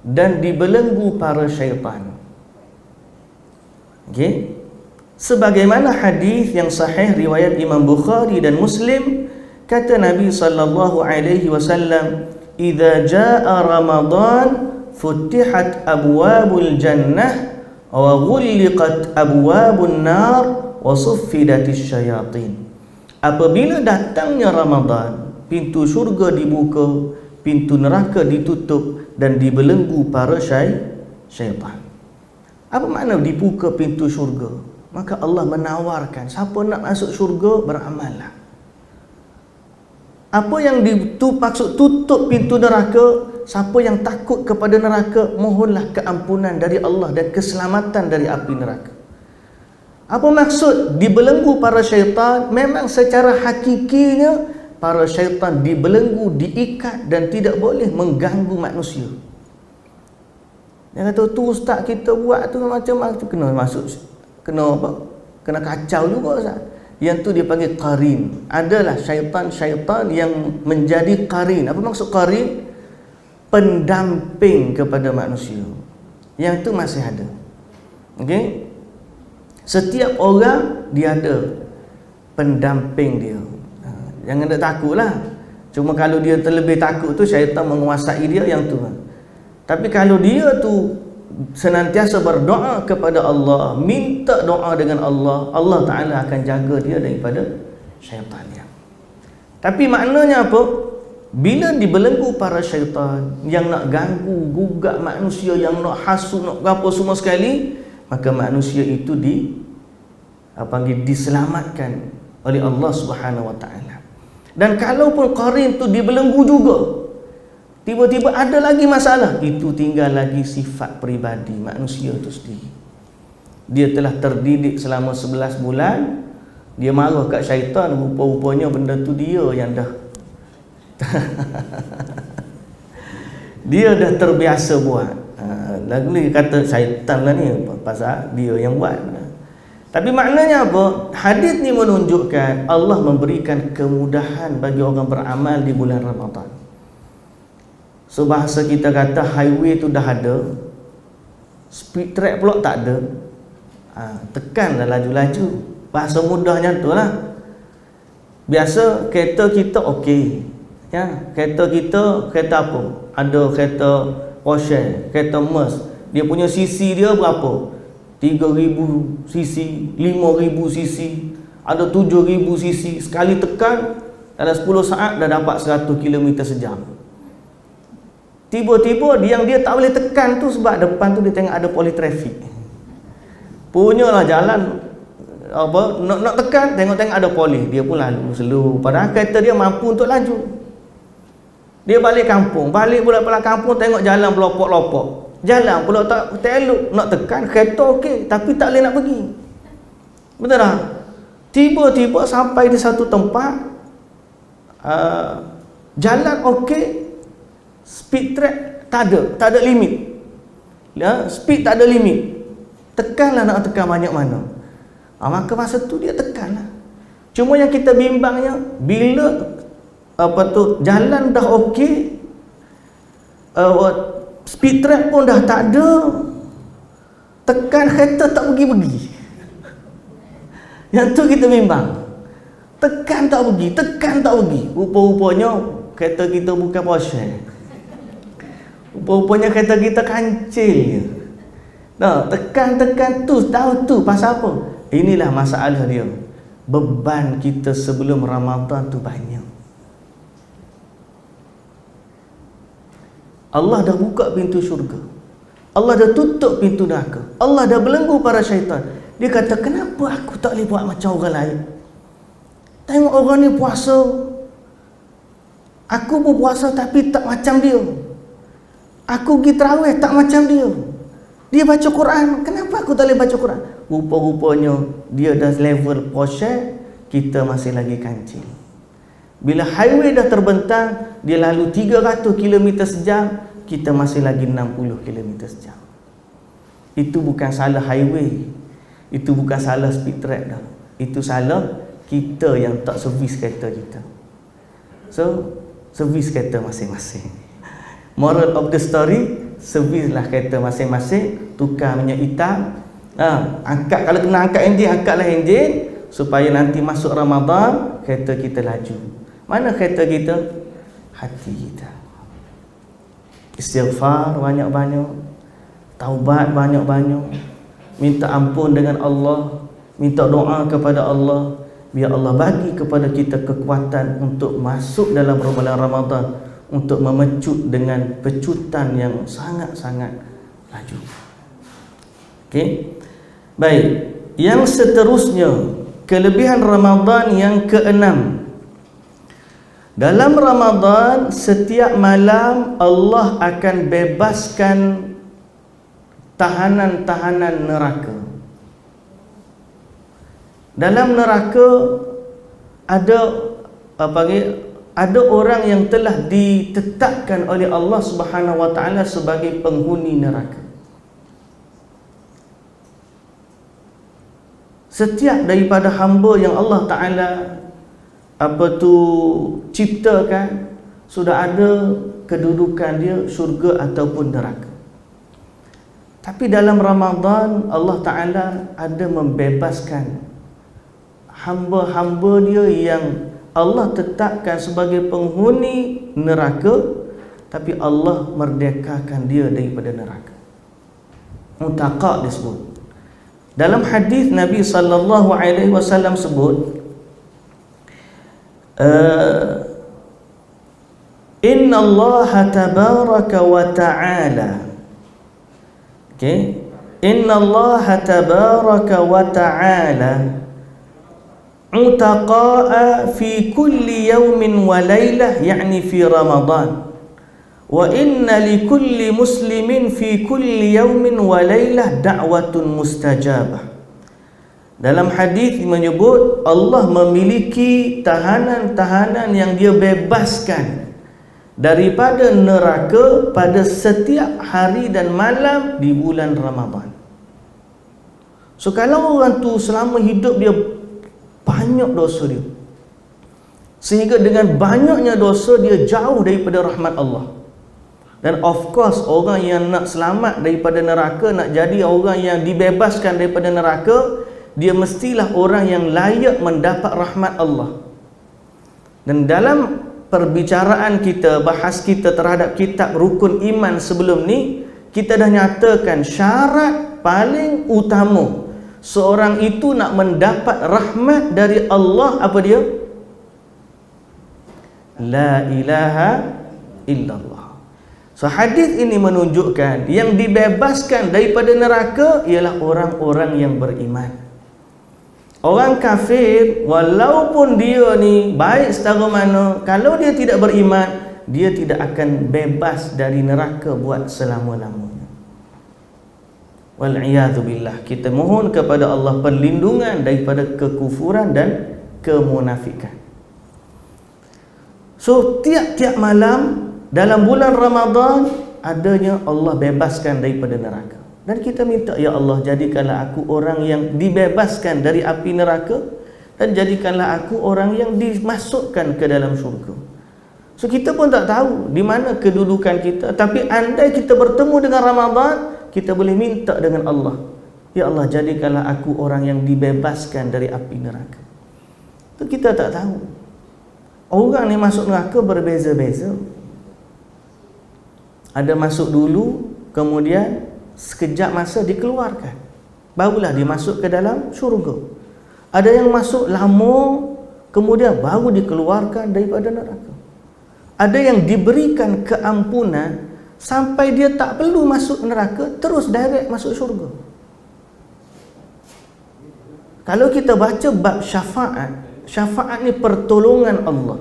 dan dibelenggu para syaitan. Okey? Sebagaimana hadis yang sahih riwayat Imam Bukhari dan Muslim, kata Nabi SAW, "Idza jaa Ramadan futihat abwabul jannah wa ghulliqat abwabun nar wa suffidatis syayatin." Apabila datangnya Ramadan, pintu syurga dibuka, pintu neraka ditutup, dan dibelenggu para syaitan. Apa makna dibuka pintu syurga? Maka Allah menawarkan, siapa nak masuk syurga, beramallah. Apa yang maksud tutup pintu neraka? Siapa yang takut kepada neraka, mohonlah keampunan dari Allah dan keselamatan dari api neraka. Apa maksud dibelenggu para syaitan? Memang secara hakikinya para syaitan dibelenggu, diikat dan tidak boleh mengganggu manusia. Dia kata tu ustaz kita buat tu macam-macam, kena masuk, kena apa? Kena kacau juga ustaz. Yang tu dia panggil qarin. Adalah syaitan-syaitan yang menjadi qarin. Apa maksud qarin? Pendamping kepada manusia. Yang tu masih ada. Okey? Setiap orang dia ada pendamping dia. Jangan nak takutlah. Cuma kalau dia terlebih takut tu, syaitan menguasai dia, yang tu. Tapi kalau dia tu senantiasa berdoa kepada Allah, minta doa dengan Allah, Allah Ta'ala akan jaga dia daripada syaitan dia. Tapi maknanya apa? Bila dibelenggu para syaitan yang nak ganggu, gugat manusia, yang nak hasut, nak apa semua sekali, maka manusia itu diselamatkan oleh Allah Subhanahu Wa Ta'ala. Dan kalaupun qarin tu dibelenggu juga, tiba-tiba ada lagi masalah, itu tinggal lagi sifat peribadi manusia itu sendiri. Dia telah terdidik selama 11 bulan, dia marah kat syaitan, rupa-rupanya benda tu dia yang dah dia dah terbiasa buat. Lagu ni kata syaitan lah ni, pasal dia yang buat. Tapi maknanya apa? Hadis ni menunjukkan Allah memberikan kemudahan bagi orang beramal di bulan Ramadan. So bahasa kita kata highway tu dah ada, speed track pula tak ada. Tekanlah laju-laju. Bahasa mudahnya tu lah. Biasa kereta kita okey, ya, kereta kita kereta apa? Ada kereta Porsche, kereta Merc. Dia punya cc dia berapa? 3,000 cc, 5,000 cc, ada 7,000 cc. Sekali tekan dalam 10 saat dah dapat 100 km sejam. Tiba-tiba yang dia tak boleh tekan tu sebab depan tu dia tengok ada polis trafik. Punyalah jalan apa nak tekan, tengok-tengok ada polis, dia pun lalu slow. Padahal kereta dia mampu untuk laju. Dia balik kampung, balik pula kampung, tengok jalan pelopok-lopok. Jalan pula tak elok, nak tekan kereta okey tapi tak boleh nak pergi. Betul tak? Tiba-tiba sampai di satu tempat, jalan okey, speed track tak ada limit. Ya, speed tak ada limit. Tekanlah nak tekan banyak mana. Maka masa tu dia tekanlah. Cuma yang kita bimbangnya, bila jalan dah okey, speed track pun dah tak ada, tekan kereta tak pergi-pergi. Yang tu kita bimbang. Tekan tak pergi. Rupa-rupanya kereta kita bukan Porsche. Rupa-rupanya kereta kita kancil. Nah, tekan tu, tahu tu pasal apa? Inilah masalah dia. Beban kita sebelum Ramadan tu banyak. Allah dah buka pintu syurga, Allah dah tutup pintu neraka, Allah dah belenggu para syaitan. Dia kata, kenapa aku tak boleh buat macam orang lain? Tengok orang ni puasa, aku pun puasa tapi tak macam dia. Aku pergi tarawih tak macam dia. Dia baca Quran, kenapa aku tak boleh baca Quran? Rupa-rupanya dia dah level Porsche, kita masih lagi kancil. Bila highway dah terbentang, dia lalu 300 km sejam, kita masih lagi 60 km sejam. Itu bukan salah highway, itu bukan salah speed track dah. Itu salah kita yang tak servis kereta kita. So, servis kereta masing-masing. Moral of the story, servislah kereta masing-masing, tukar minyak hitam. Angkat, kalau kena angkat enjin, angkatlah enjin, supaya nanti masuk Ramadan kereta kita laju. Mana kereta kita? Hati kita. Istighfar banyak-banyak, taubat banyak-banyak, minta ampun dengan Allah, minta doa kepada Allah, biar Allah bagi kepada kita kekuatan untuk masuk dalam bulan Ramadan, untuk memecut dengan pecutan yang sangat-sangat laju. Okey. Baik, yang seterusnya, kelebihan Ramadan yang ke-6. Dalam Ramadan, setiap malam Allah akan bebaskan tahanan-tahanan neraka. Dalam neraka ada ada orang yang telah ditetapkan oleh Allah Subhanahu wa taala sebagai penghuni neraka. Setiap daripada hamba yang Allah Taala ciptakan, sudah ada kedudukan dia syurga ataupun neraka. Tapi dalam Ramadan Allah Taala ada membebaskan hamba-hamba dia yang Allah tetapkan sebagai penghuni neraka, tapi Allah merdekakan dia daripada neraka. Mutaqa disebut. Dalam hadis Nabi sallallahu alaihi wasallam sebut, Inna Allah tabaraka wa ta'ala, okay? Inna Allah tabaraka wa ta'ala utaqa'a fi kulli yawmin wa laylah, yani fi Ramadan. Wa inna li kulli muslimin fi kulli yawmin wa laylah da'watun mustajabah. Dalam hadis menyebut Allah memiliki tahanan-tahanan yang dia bebaskan daripada neraka pada setiap hari dan malam di bulan Ramadan. So kalau orang tu selama hidup dia banyak dosa dia, sehingga dengan banyaknya dosa dia jauh daripada rahmat Allah. Dan of course orang yang nak selamat daripada neraka, nak jadi orang yang dibebaskan daripada neraka, dia mestilah orang yang layak mendapat rahmat Allah. Dan dalam perbicaraan kita, bahas kita terhadap kitab rukun iman sebelum ni, kita dah nyatakan syarat paling utama seorang itu nak mendapat rahmat dari Allah, apa dia? La ilaha illallah. So hadis ini menunjukkan yang dibebaskan daripada neraka ialah orang-orang yang beriman. Orang kafir, walaupun dia ni baik secara mana, kalau dia tidak beriman, dia tidak akan bebas dari neraka buat selama-lamanya. Wal'iyadhu billah. Kita mohon kepada Allah perlindungan daripada kekufuran dan kemunafikan. So tiap-tiap malam dalam bulan Ramadan adanya Allah bebaskan daripada neraka. Dan kita minta, ya Allah, jadikanlah aku orang yang dibebaskan dari api neraka, dan jadikanlah aku orang yang dimasukkan ke dalam syurga. So kita pun tak tahu di mana kedudukan kita, tapi andai kita bertemu dengan Ramadan, kita boleh minta dengan Allah, ya Allah, jadikanlah aku orang yang dibebaskan dari api neraka. Itu kita tak tahu. Orang ni masuk neraka berbeza-beza. Ada masuk dulu, kemudian sekejap masa dikeluarkan, barulah dia masuk ke dalam syurga. Ada yang masuk lama, kemudian baru dikeluarkan daripada neraka. Ada yang diberikan keampunan sampai dia tak perlu masuk neraka, terus direct masuk syurga. Kalau kita baca bab syafaat, syafaat ni pertolongan Allah.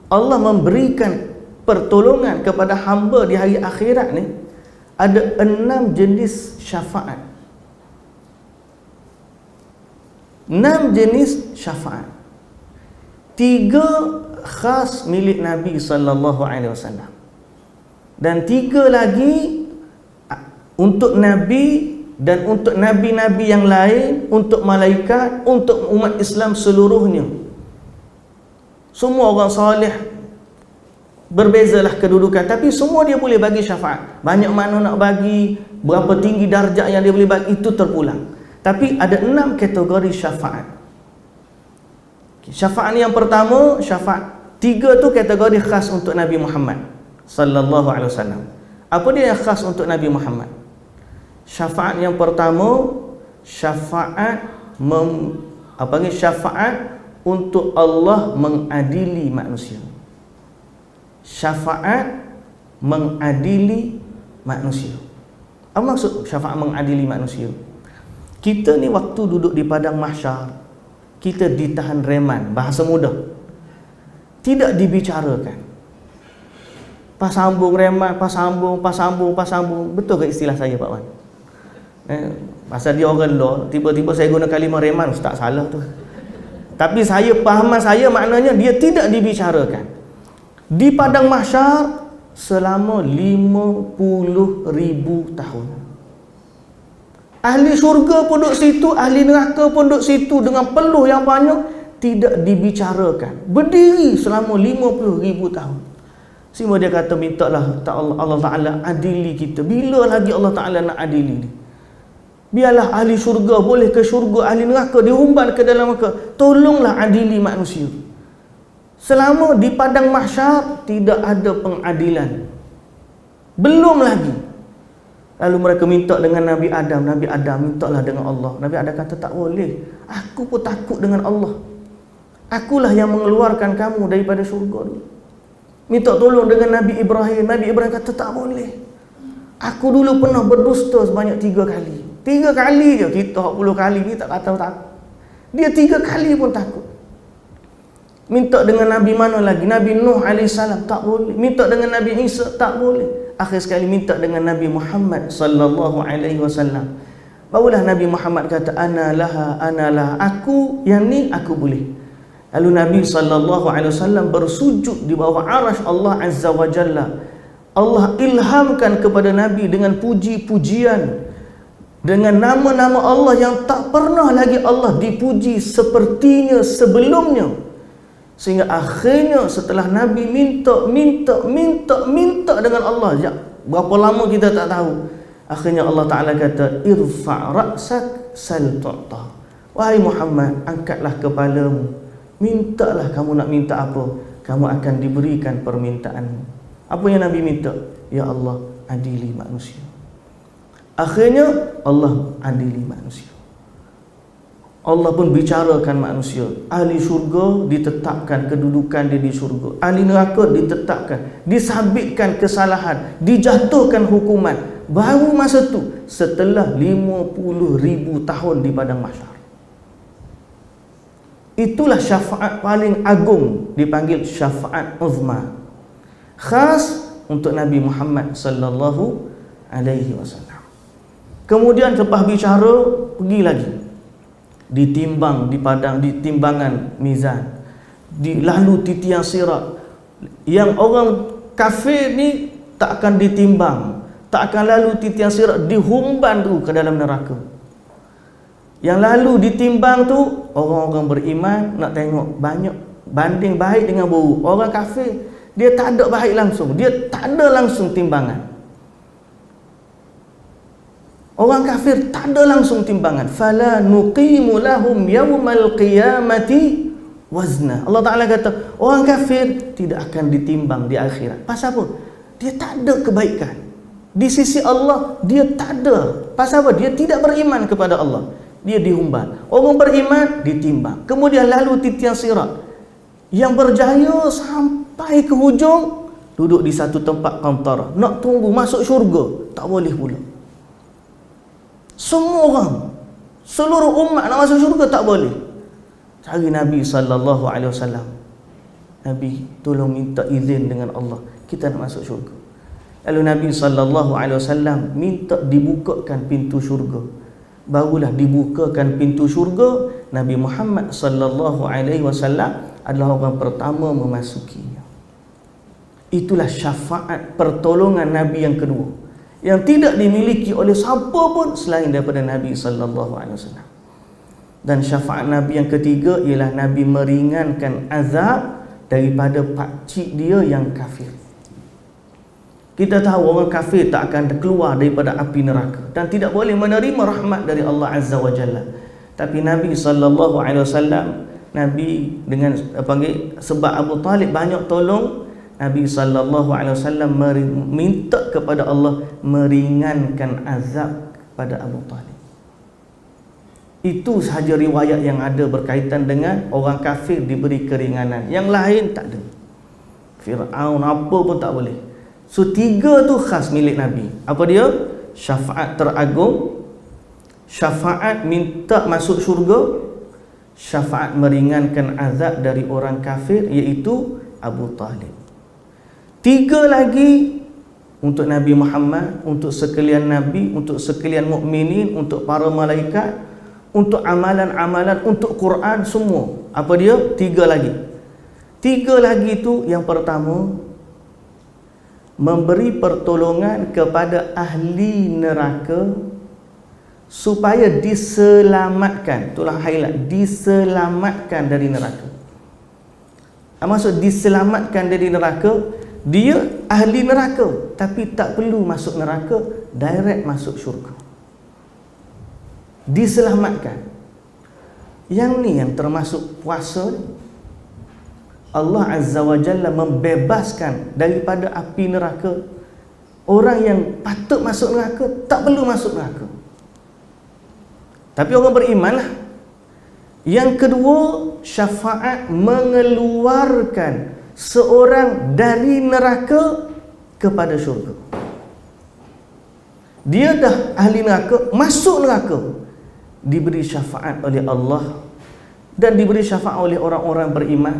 Allah memberikan pertolongan kepada hamba di hari akhirat ni. Ada 6 jenis syafaat. 6 jenis syafaat. 3 khas milik Nabi sallallahu alaihi wasallam. Dan 3 lagi untuk Nabi dan untuk nabi-nabi yang lain, untuk malaikat, untuk umat Islam seluruhnya. Semua orang soleh berbezalah kedudukan, tapi semua dia boleh bagi syafaat. Banyak mana nak bagi, berapa tinggi darjat yang dia boleh bagi, itu terpulang. Tapi ada 6 kategori syafaat. Syafaat ni yang pertama, syafaat 3 tu kategori khas untuk Nabi Muhammad sallallahu alaihi wasallam. Apa dia yang khas untuk Nabi Muhammad? Syafaat yang pertama, syafaat syafaat untuk Allah mengadili manusia. Syafaat mengadili manusia. Apa maksud syafaat mengadili manusia? Kita ni waktu duduk di padang mahsyar, kita ditahan reman, bahasa mudah, tidak dibicarakan. Pasambung reman, pasambung. Betul ke istilah saya, Pak Wan? Pasal dia orang law, tiba-tiba saya guna kalimah reman, ustaz salah tu. Tapi pahaman saya maknanya dia tidak dibicarakan di padang mahsyar selama 50,000 tahun. Ahli syurga pun duduk situ, ahli neraka pun duduk situ dengan peluh yang banyak, tidak dibicarakan. Berdiri selama 50,000 tahun. Sehingga dia kata, mintalah Allah Ta'ala adili kita. Bila lagi Allah Ta'ala nak adili ni? Biarlah ahli syurga boleh ke syurga, ahli neraka dihumban ke dalam neraka. Tolonglah adili manusia. Selama di padang mahsyar tidak ada pengadilan. Belum lagi. Lalu mereka minta dengan Nabi Adam. Nabi Adam mintalah dengan Allah. Nabi Adam kata, tak boleh. Aku pun takut dengan Allah. Akulah yang mengeluarkan kamu daripada syurga dulu. Minta tolong dengan Nabi Ibrahim. Nabi Ibrahim kata, tak boleh. Aku dulu pernah berdusta sebanyak 3 kali. 3 kali je. Kita 40 kali ni tak kata takut. Dia 3 kali pun takut. Minta dengan Nabi mana lagi? Nabi Nuh AS, tak boleh. Minta dengan Nabi Isa, tak boleh. Akhir sekali minta dengan Nabi Muhammad sallallahu alaihi wasallam. Barulah Nabi Muhammad kata, ana laha, aku yang ni aku boleh. Lalu Nabi sallallahu alaihi wasallam bersujud di bawah arasy Allah Azza wa Jalla. Allah ilhamkan kepada Nabi dengan puji-pujian, dengan nama-nama Allah yang tak pernah lagi Allah dipuji sepertinya sebelumnya. Sehingga akhirnya setelah Nabi minta dengan Allah, berapa lama kita tak tahu, akhirnya Allah Ta'ala kata, irfa' ra'sak sal tu'ta. Wahai Muhammad, angkatlah kepalamu, mintalah, kamu nak minta apa, kamu akan diberikan permintaanmu. Apa yang Nabi minta? Ya Allah, adili manusia. Akhirnya Allah adili manusia. Allah pun bicarakan manusia. Ahli syurga ditetapkan kedudukan dia di syurga. Ahli neraka ditetapkan, disabitkan kesalahan, dijatuhkan hukuman. Baru masa tu, setelah 50,000 tahun di padang mahsyar. Itulah syafaat paling agung, dipanggil syafaat uzma. Khas untuk Nabi Muhammad sallallahu alaihi wasallam. Kemudian lepas bicara, pergi lagi. Ditimbang di padang, di timbangan mizan. Lalu titian sirat. Yang orang kafir ni tak akan ditimbang, tak akan lalu titian sirat, dihumban tu ke dalam neraka. Yang lalu ditimbang tu orang-orang beriman, nak tengok banyak banding baik dengan buruk. Orang kafir dia tak ada baik langsung, dia tak ada langsung timbangan. Orang kafir tak ada langsung timbangan. Fala nuqimu lahum yaumal qiyamati wazna. Allah Ta'ala kata, orang kafir tidak akan ditimbang di akhirat. Pasal apa? Dia tak ada kebaikan. Di sisi Allah, dia tak ada. Pasal apa? Dia tidak beriman kepada Allah. Dia dihumban. Orang beriman, ditimbang. Kemudian lalu titian sirat. Yang berjaya sampai ke hujung, duduk di satu tempat qantara. Nak tunggu masuk syurga, tak boleh pula. Semua orang, seluruh umat nak masuk syurga tak boleh. Cari Nabi sallallahu alaihi wasallam. Nabi, tolong minta izin dengan Allah, kita nak masuk syurga. Lalu Nabi sallallahu alaihi wasallam minta dibukakan pintu syurga. Barulah dibukakan pintu syurga, Nabi Muhammad sallallahu alaihi wasallam adalah orang pertama memasukinya. Itulah syafaat pertolongan Nabi yang kedua, yang tidak dimiliki oleh siapa pun selain daripada Nabi sallallahu alaihi wasallam. Dan syafaat Nabi yang ketiga ialah Nabi meringankan azab daripada pakcik dia yang kafir. Kita tahu orang kafir tak akan keluar daripada api neraka dan tidak boleh menerima rahmat dari Allah Azza wa Jalla. Tapi Nabi sallallahu alaihi wasallam, Nabi dengan sebab Abu Talib banyak tolong, Nabi sallallahu alaihi wasallam minta kepada Allah meringankan azab kepada Abu Talib. Itu sahaja riwayat yang ada berkaitan dengan orang kafir diberi keringanan. Yang lain tak ada. Fir'aun apa pun tak boleh. So 3 tu khas milik Nabi. Apa dia? Syafaat teragung, syafaat minta masuk syurga, syafaat meringankan azab dari orang kafir, iaitu Abu Talib. 3 lagi untuk Nabi Muhammad, untuk sekalian Nabi, untuk sekalian mukminin, untuk para malaikat, untuk amalan-amalan, untuk Quran, semua. Apa dia? 3 lagi. 3 lagi itu, yang pertama, memberi pertolongan kepada ahli neraka supaya diselamatkan. Itulah highlight, diselamatkan dari neraka. Maksud diselamatkan dari neraka, dia ahli neraka tapi tak perlu masuk neraka, direct masuk syurga. Diselamatkan. Yang ni yang termasuk puasa. Allah Azza wa Jalla membebaskan daripada api neraka orang yang patut masuk neraka, tak perlu masuk neraka. Tapi orang berimanlah. Yang kedua, syafaat mengeluarkan seorang dari neraka kepada syurga. Dia dah ahli neraka, masuk neraka, diberi syafaat oleh Allah dan diberi syafaat oleh orang-orang beriman.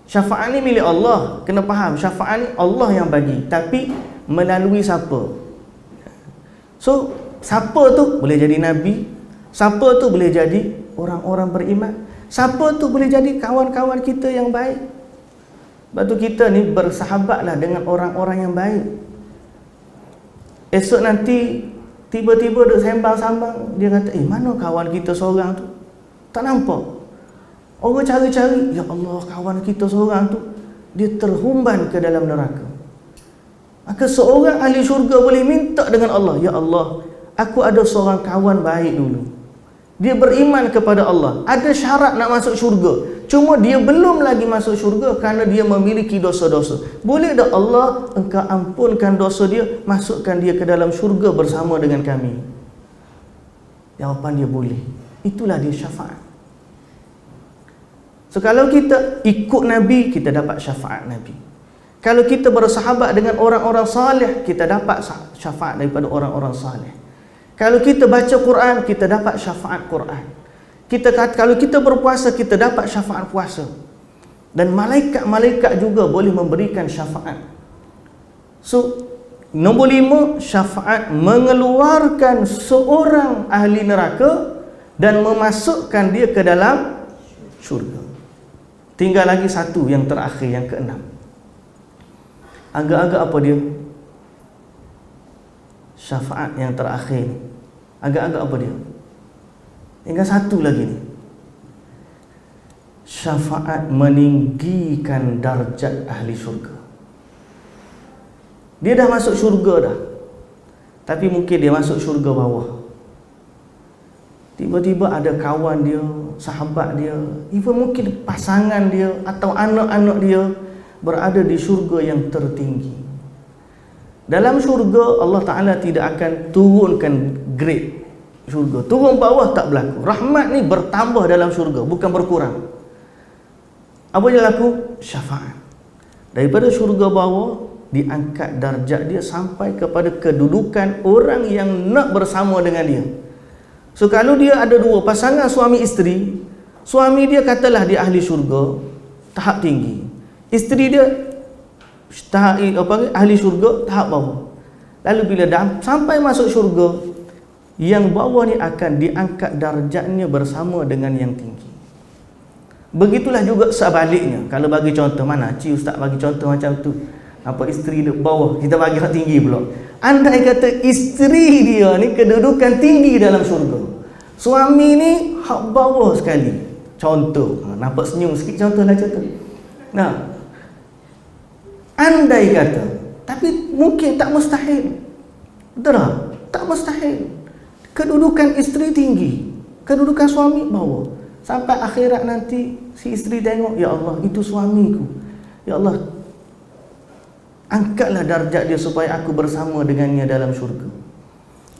Syafaat ni milik Allah. Kena faham, syafaat ni Allah yang bagi, tapi melalui siapa? So, siapa tu boleh jadi Nabi, siapa tu boleh jadi orang-orang beriman, siapa tu boleh jadi kawan-kawan kita yang baik. Sebab tu kita ni bersahabatlah dengan orang-orang yang baik. Esok nanti tiba-tiba duk sembang-sambang, dia kata, mana kawan kita seorang tu? Tak nampak. Orang cari-cari, ya Allah, kawan kita seorang tu, dia terhumban ke dalam neraka. Maka seorang ahli syurga boleh minta dengan Allah, ya Allah, aku ada seorang kawan baik dulu, dia beriman kepada Allah, ada syarat nak masuk syurga, cuma dia belum lagi masuk syurga kerana dia memiliki dosa-dosa. Boleh tak Allah engkau ampunkan dosa dia, masukkan dia ke dalam syurga bersama dengan kami? Jawapan dia boleh. Itulah dia syafaat. So kalau kita ikut Nabi, kita dapat syafaat Nabi. Kalau kita bersahabat dengan orang-orang salih, kita dapat syafaat daripada orang-orang salih. Kalau kita baca Quran, kita dapat syafaat Quran. Kalau kita berpuasa, kita dapat syafaat puasa. Dan malaikat-malaikat juga boleh memberikan syafaat. So, nombor 5, syafaat mengeluarkan seorang ahli neraka dan memasukkan dia ke dalam syurga. Tinggal lagi satu yang terakhir, yang ke-6. Agak-agak apa dia? Syafaat yang terakhir ni, agak-agak apa dia? Tinggal satu lagi ni. Syafaat meninggikan darjat ahli syurga. Dia dah masuk syurga dah, tapi mungkin dia masuk syurga bawah. Tiba-tiba ada kawan dia, sahabat dia, even mungkin pasangan dia atau anak-anak dia berada di syurga yang tertinggi. Dalam syurga, Allah Ta'ala tidak akan turunkan grade syurga. Turun bawah tak berlaku. Rahmat ni bertambah dalam syurga, bukan berkurang. Apa yang laku? Syafaat. Daripada syurga bawah, diangkat darjat dia sampai kepada kedudukan orang yang nak bersama dengan dia. So kalau dia ada dua pasangan suami isteri, suami dia katalah dia ahli syurga tahap tinggi, isteri dia ahli syurga tahap bawah. Lalu bila dah sampai masuk syurga, yang bawah ni akan diangkat darjatnya bersama dengan yang tinggi. Begitulah juga sebaliknya. Kalau bagi contoh, mana Cik Ustaz bagi contoh macam tu, apa isteri di bawah, kita bagi hak tinggi pula. Andai kata isteri dia ni kedudukan tinggi dalam syurga, suami ni hak bawah sekali, contoh, nampak senyum sikit, contohlah contoh. Nah, andai kata, tapi mungkin tak mustahil. Betul tak? Tak mustahil. Kedudukan isteri tinggi, kedudukan suami bawah. Sampai akhirat nanti si isteri tengok, ya Allah, itu suamiku. Ya Allah, angkatlah darjat dia supaya aku bersama dengannya dalam syurga.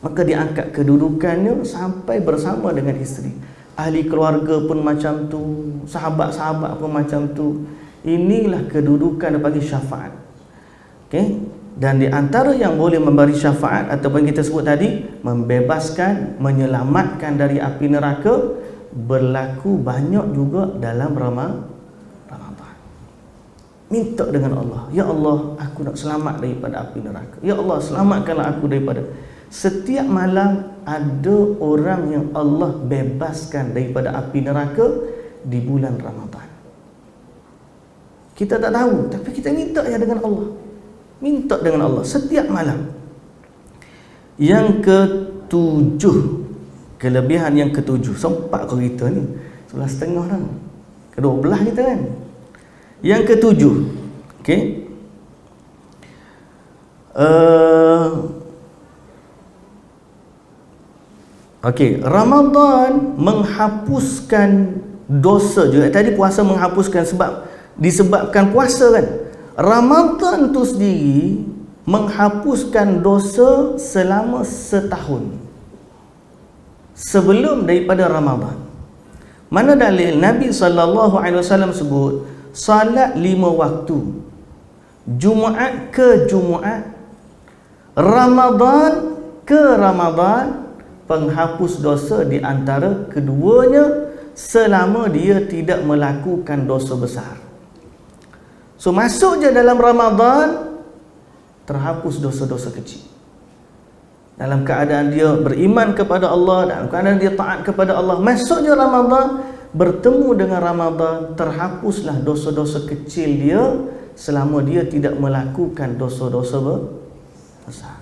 Maka diangkat kedudukannya sampai bersama dengan isteri. Ahli keluarga pun macam tu, sahabat-sahabat pun macam tu. Inilah kedudukan bagi syafaat. Okey? Dan di antara yang boleh memberi syafaat ataupun kita sebut tadi, membebaskan, menyelamatkan dari api neraka, berlaku banyak juga dalam Ramadan. minta dengan Allah, ya Allah, aku nak selamat daripada api neraka, ya Allah, selamatkanlah aku daripada. Setiap malam ada orang yang Allah bebaskan daripada api neraka di bulan Ramadan. Kita tak tahu, tapi kita minta ya dengan Allah, minta dengan Allah setiap malam. Yang ketujuh, kelebihan yang ketujuh, sempat kau kita ni 11.30 dah, ke-12 kita kan. Yang ketujuh, okey, Ramadan menghapuskan dosa juga. Tadi puasa menghapuskan sebab disebabkan puasa kan. Ramadan tu sendiri menghapuskan dosa selama setahun sebelum daripada Ramadan. Mana dalil? Nabi SAW sebut salat 5 waktu, Jumaat ke Jumaat, Ramadan ke Ramadan, penghapus dosa di antara keduanya selama dia tidak melakukan dosa besar. So masuk je dalam Ramadan, terhapus dosa-dosa kecil. Dalam keadaan dia beriman kepada Allah, dalam keadaan dia taat kepada Allah, masuk je Ramadan, bertemu dengan Ramadan, terhapuslah dosa-dosa kecil dia selama dia tidak melakukan dosa-dosa besar.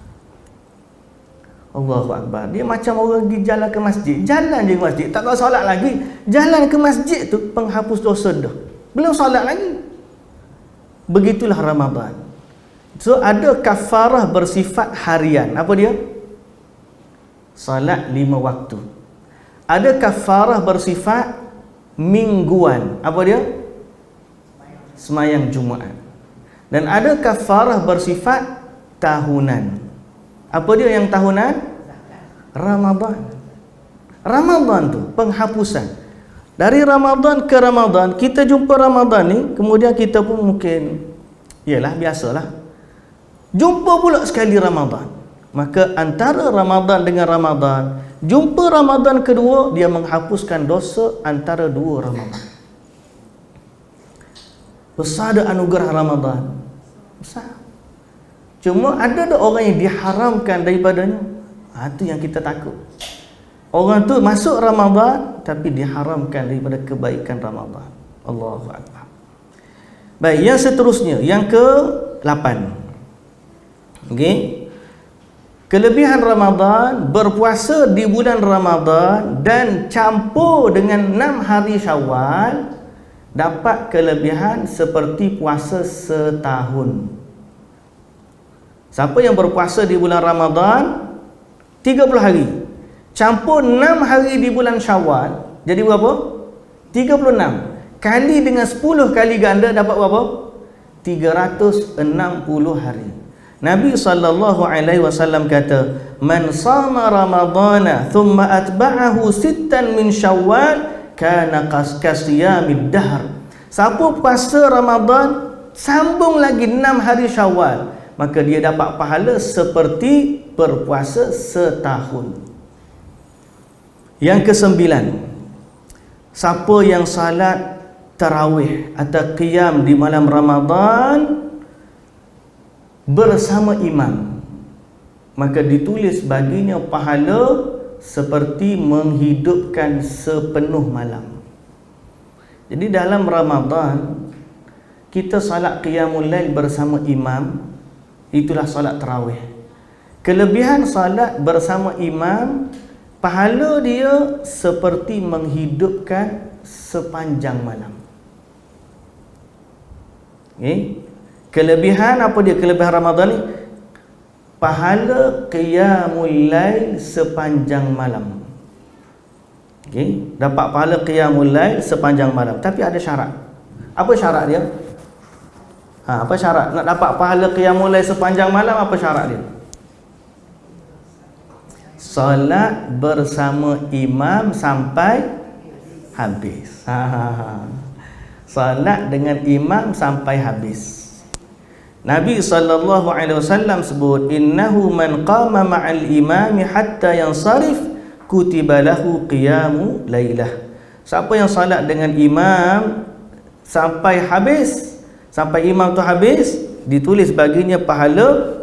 Allahu Akbar. Dia macam orang pergi jalan ke masjid, jalan je ke masjid, tak tahu solat lagi. Jalan ke masjid tu penghapus dosa dah, belum solat lagi. Begitulah Ramadan. So ada kafarah bersifat harian. Apa dia? Salat 5 waktu. Ada kafarah bersifat mingguan. Apa dia? Semayang Jumaat. Dan ada kafarah bersifat tahunan. Apa dia yang tahunan? Ramadan. Ramadan tu penghapusan. Dari Ramadan ke Ramadan, kita jumpa Ramadan ni, kemudian kita pun mungkin, yalah, biasalah, jumpa pula sekali Ramadan. Maka antara Ramadan dengan Ramadan, jumpa Ramadan kedua, dia menghapuskan dosa antara dua Ramadan. Besar ada anugerah Ramadan, besar. Cuma ada orang yang diharamkan daripadanya. Itu yang kita takut. Orang tu masuk Ramadan tapi diharamkan daripada kebaikan Ramadan. Allahu Akbar. Baik, yang seterusnya, yang ke-8. Okey. Kelebihan Ramadan, berpuasa di bulan Ramadan dan campur dengan 6 hari Syawal dapat kelebihan seperti puasa setahun. Siapa yang berpuasa di bulan Ramadan 30 hari, campur 6 hari di bulan Syawal, jadi berapa? 36. Kali dengan 10 kali ganda dapat berapa? 360 hari. Nabi SAW kata, man sama Ramadana thumma atba'ahu sittan min Syawal kana qasiyamid dahr. Siapa puasa Ramadan sambung lagi 6 hari Syawal, maka dia dapat pahala seperti berpuasa setahun. Yang ke-9, siapa yang salat tarawih atau qiyam di malam Ramadan bersama imam, maka ditulis baginya pahala seperti menghidupkan sepenuh malam. Jadi dalam Ramadan kita salat qiyamul lail bersama imam, itulah salat tarawih. Kelebihan salat bersama imam, pahala dia seperti menghidupkan sepanjang malam. Okay? Kelebihan apa dia? Kelebihan Ramadan ni, pahala qiyamul lail sepanjang malam. Okay? Dapat pahala qiyamul lail sepanjang malam. Tapi ada syarat. Apa syarat dia? Apa syarat nak dapat pahala qiyamul lail sepanjang malam? Apa syarat dia? Salat bersama imam sampai habis. Salat dengan imam sampai habis. Nabi SAW sebut, innahu man qama ma'al imami hatta yansarif kutiba lahu qiyamu lailah. Siapa yang salat dengan imam sampai habis, Sampai imam tu habis, ditulis baginya pahala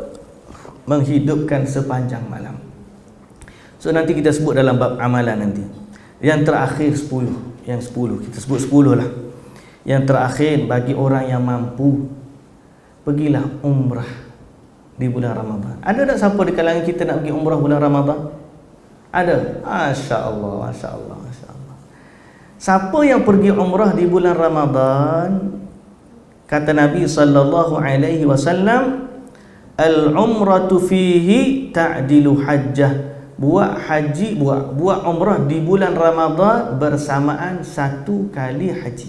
menghidupkan sepanjang malam. So nanti kita sebut dalam bab amalan nanti. Yang terakhir 10. Yang 10, kita sebut 10 lah. Yang terakhir bagi orang yang mampu, pergilah umrah di bulan Ramadan. Ada tak siapa di kalangan kita nak pergi umrah bulan Ramadan? Ada? Masya Allah, Masya Allah, Masya Allah. Siapa yang pergi umrah di bulan Ramadan, kata Nabi SAW, al-umratu fihi ta'dilu hajjah. Buat haji, buat umrah di bulan Ramadan bersamaan 1 kali haji.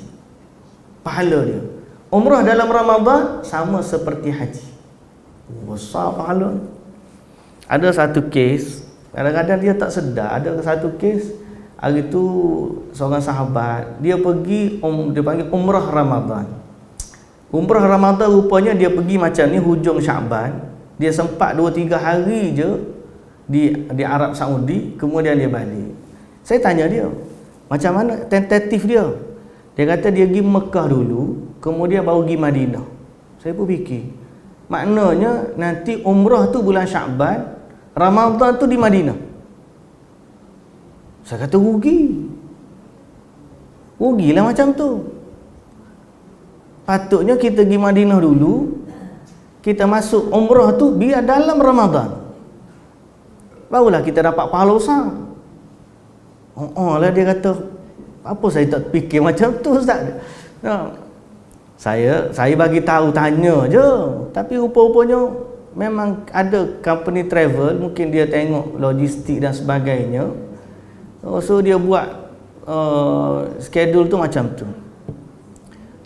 Pahala dia. Umrah dalam Ramadan sama seperti haji. Besar pahala. Ada satu kes, kadang-kadang dia tak sedar. Ada satu kes, hari tu seorang sahabat, dia pergi, dia panggil umrah Ramadan. Umrah Ramadan rupanya dia pergi macam ni hujung Syaban. Dia sempat 2-3 hari je di Arab Saudi, kemudian dia balik. Saya tanya dia, macam mana tentatif dia? Dia kata dia pergi Mekah dulu, kemudian baru pergi Madinah. Saya pun fikir, maknanya nanti umrah tu bulan Syaban, Ramadan tu di Madinah. Saya kata rugilah macam tu. Patutnya kita pergi Madinah dulu, kita masuk umrah tu biar dalam Ramadan, barulah kita dapat pahala besar. Lah dia kata, apa saya tak fikir macam tu Ustaz? Nah, saya bagi tahu, tanya je. Tapi rupa-rupanya memang ada company travel, mungkin dia tengok logistik dan sebagainya, so dia buat schedule tu macam tu.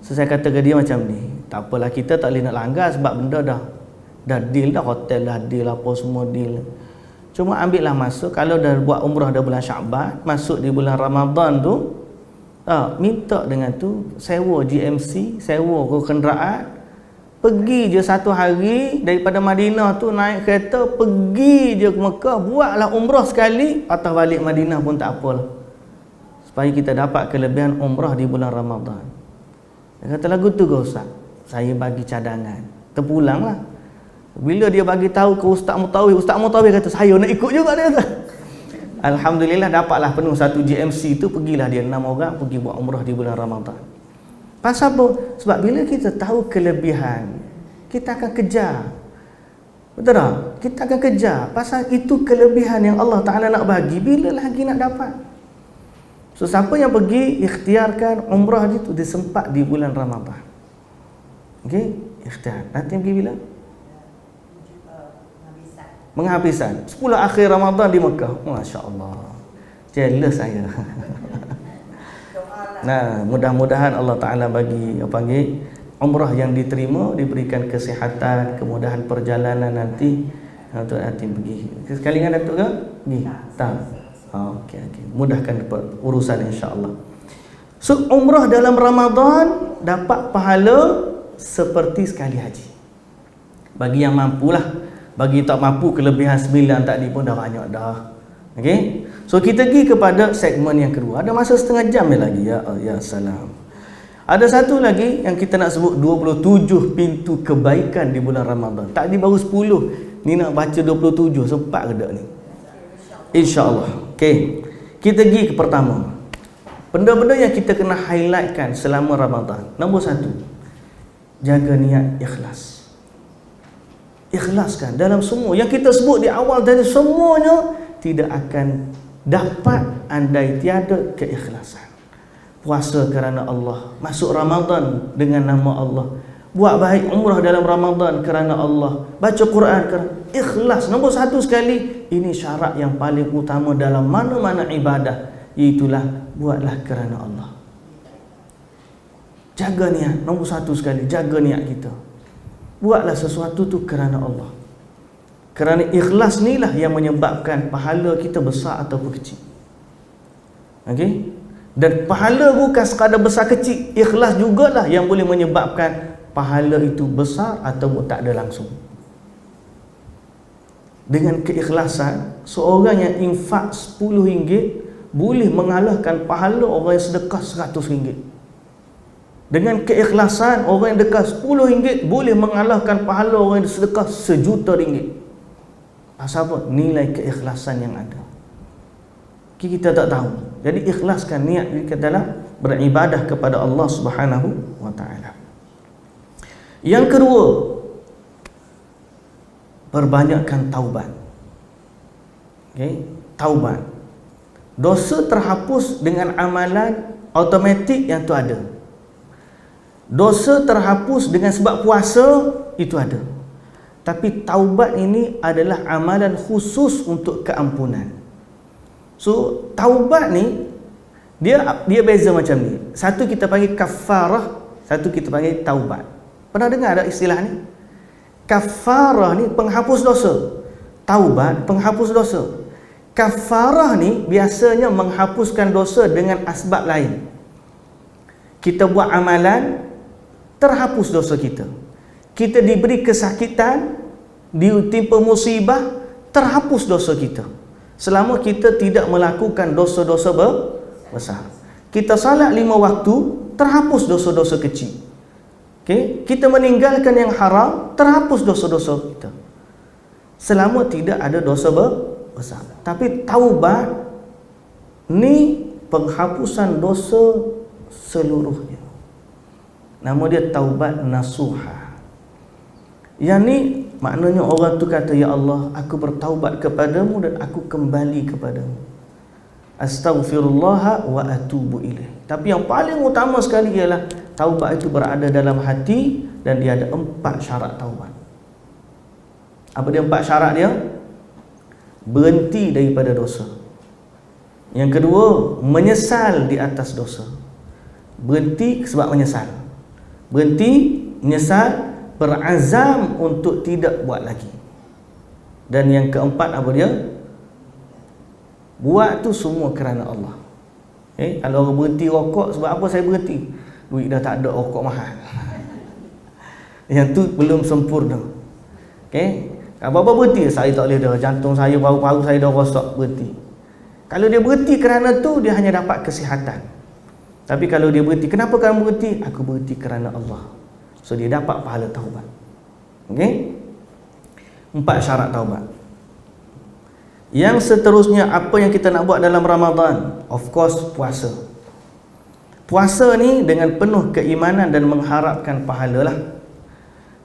So saya kata ke dia macam ni, tak apalah, kita tak boleh nak langgar sebab benda dah deal dah, hotel dah deal, apa semua deal. Cuma ambillah masa, kalau dah buat umrah dah bulan Syaban, masuk di bulan Ramadan tu, minta dengan tu sewa GMC, sewa kenderaan, pergi je 1 hari daripada Madinah tu, naik kereta pergi je ke Mekah, buatlah umrah sekali, patah balik Madinah pun tak apalah, supaya kita dapat kelebihan umrah di bulan Ramadan. Dia kata, lagu tu ke Ustaz? Saya bagi cadangan, terpulanglah. Bila dia bagi tahu ke Ustaz Mutawif kata, saya nak ikut juga dia. Alhamdulillah dapatlah penuh 1 GMC tu, pergilah dia 6 orang pergi buat umrah di bulan Ramadan. Pasal apa? Sebab bila kita tahu kelebihan, kita akan kejar. Betul tak? Kita akan kejar. Pasal itu kelebihan yang Allah Ta'ala nak bagi, bila lagi nak dapat. So siapa yang pergi, ikhtiarkan umrah itu disempat di bulan Ramadan. Okey, ikhtiar. Nanti pergi bila? Menghabisan 10 akhir Ramadan di Mekah. Masya Allah, jealous saya. Nah, mudah-mudahan Allah Ta'ala bagi umrah yang diterima, diberikan kesihatan, kemudahan perjalanan nanti untuk nanti pergi. Sekali dengan Datuk ke? Pergi? Tak? Okey. Mudahkan urusan insya-Allah. So umrah dalam Ramadan dapat pahala seperti sekali haji. Bagi yang mampulah. Bagi tak mampu, kelebihan 9 tadi pun dah banyak dah. Okey. So kita pergi kepada segmen yang kedua. Ada masa setengah jam lagi. Ya salam. Ada satu lagi yang kita nak sebut, 27 pintu kebaikan di bulan Ramadan. Tadi baru 10. Ni nak baca 27. Sempat ke tak ni? InsyaAllah. Okey. Kita pergi ke pertama. Benda-benda yang kita kena highlightkan selama Ramadan. Nombor 1. Jaga niat ikhlas. Ikhlaskan dalam semua yang kita sebut di awal tadi, semuanya tidak akan dapat andai tiada keikhlasan. Puasa kerana Allah, masuk Ramadan dengan nama Allah, buat baik umrah dalam Ramadan kerana Allah, baca Quran kerana ikhlas. Nombor 1 sekali, ini syarat yang paling utama dalam mana-mana ibadah, iaitulah buatlah kerana Allah. Jaga niat, nombor 1 sekali, jaga niat kita. Buatlah sesuatu tu kerana Allah. Kerana ikhlas inilah yang menyebabkan pahala kita besar ataupun kecil. Okey? Dan pahala bukan sekadar besar kecil, ikhlas jugalah yang boleh menyebabkan pahala itu besar ataupun tak ada langsung. Dengan keikhlasan, seorang yang infak RM10 boleh mengalahkan pahala orang yang sedekah RM100. Dengan keikhlasan, orang yang sedekah RM10 boleh mengalahkan pahala orang yang sedekah RM1,000,000. Pasal apa? Nilai keikhlasan yang ada. Kita tak tahu. Jadi ikhlaskan niat kita dalam beribadah kepada Allah Subhanahu wa taala. Yang kedua, perbanyakkan taubat. Taubat. Dosa terhapus dengan amalan automatik yang tu ada. Dosa terhapus dengan sebab puasa, itu ada. Tapi taubat ini adalah amalan khusus untuk keampunan. So taubat ni dia beza macam ni. Satu kita panggil kafarah, satu kita panggil taubat. Pernah dengar ada istilah ni? Kafarah ni penghapus dosa, taubat penghapus dosa. Kafarah ni biasanya menghapuskan dosa dengan asbab lain. Kita buat amalan, terhapus dosa kita. Kita diberi kesakitan, ditimpa musibah, terhapus dosa kita. Selama kita tidak melakukan dosa-dosa besar. Kita salat 5 waktu, terhapus dosa-dosa kecil. Kita meninggalkan yang haram, terhapus dosa-dosa kita. Selama tidak ada dosa besar. Tapi taubat ni penghapusan dosa seluruhnya. Nama dia taubat nasuha. Yang ni maknanya orang tu kata, ya Allah, aku bertaubat kepadamu dan aku kembali kepadamu. Astaghfirullah wa atubu ilaih. Tapi yang paling utama sekali ialah taubat itu berada dalam hati dan dia ada 4 syarat taubat. Apa dia 4 syarat dia? Berhenti daripada dosa. Yang kedua, menyesal di atas dosa. Berhenti sebab menyesal. Berhenti, menyesal, berazam untuk tidak buat lagi. Dan yang keempat apa dia? Buat tu semua kerana Allah. Kalau orang berhenti rokok, sebab apa saya berhenti? Duit dah tak ada, rokok mahal. Yang tu belum sempurna. Apa-apa berhenti, saya tak boleh dah, jantung saya, paru-paru saya dah rosak, berhenti. Kalau dia berhenti kerana tu, dia hanya dapat kesihatan. Tapi kalau dia berhenti, kenapa kamu berhenti? Aku berhenti kerana Allah. So dia dapat pahala taubat. 4 syarat taubat. Yang seterusnya, apa yang kita nak buat dalam Ramadan? Of course, puasa. Puasa ni dengan penuh keimanan dan mengharapkan pahala lah.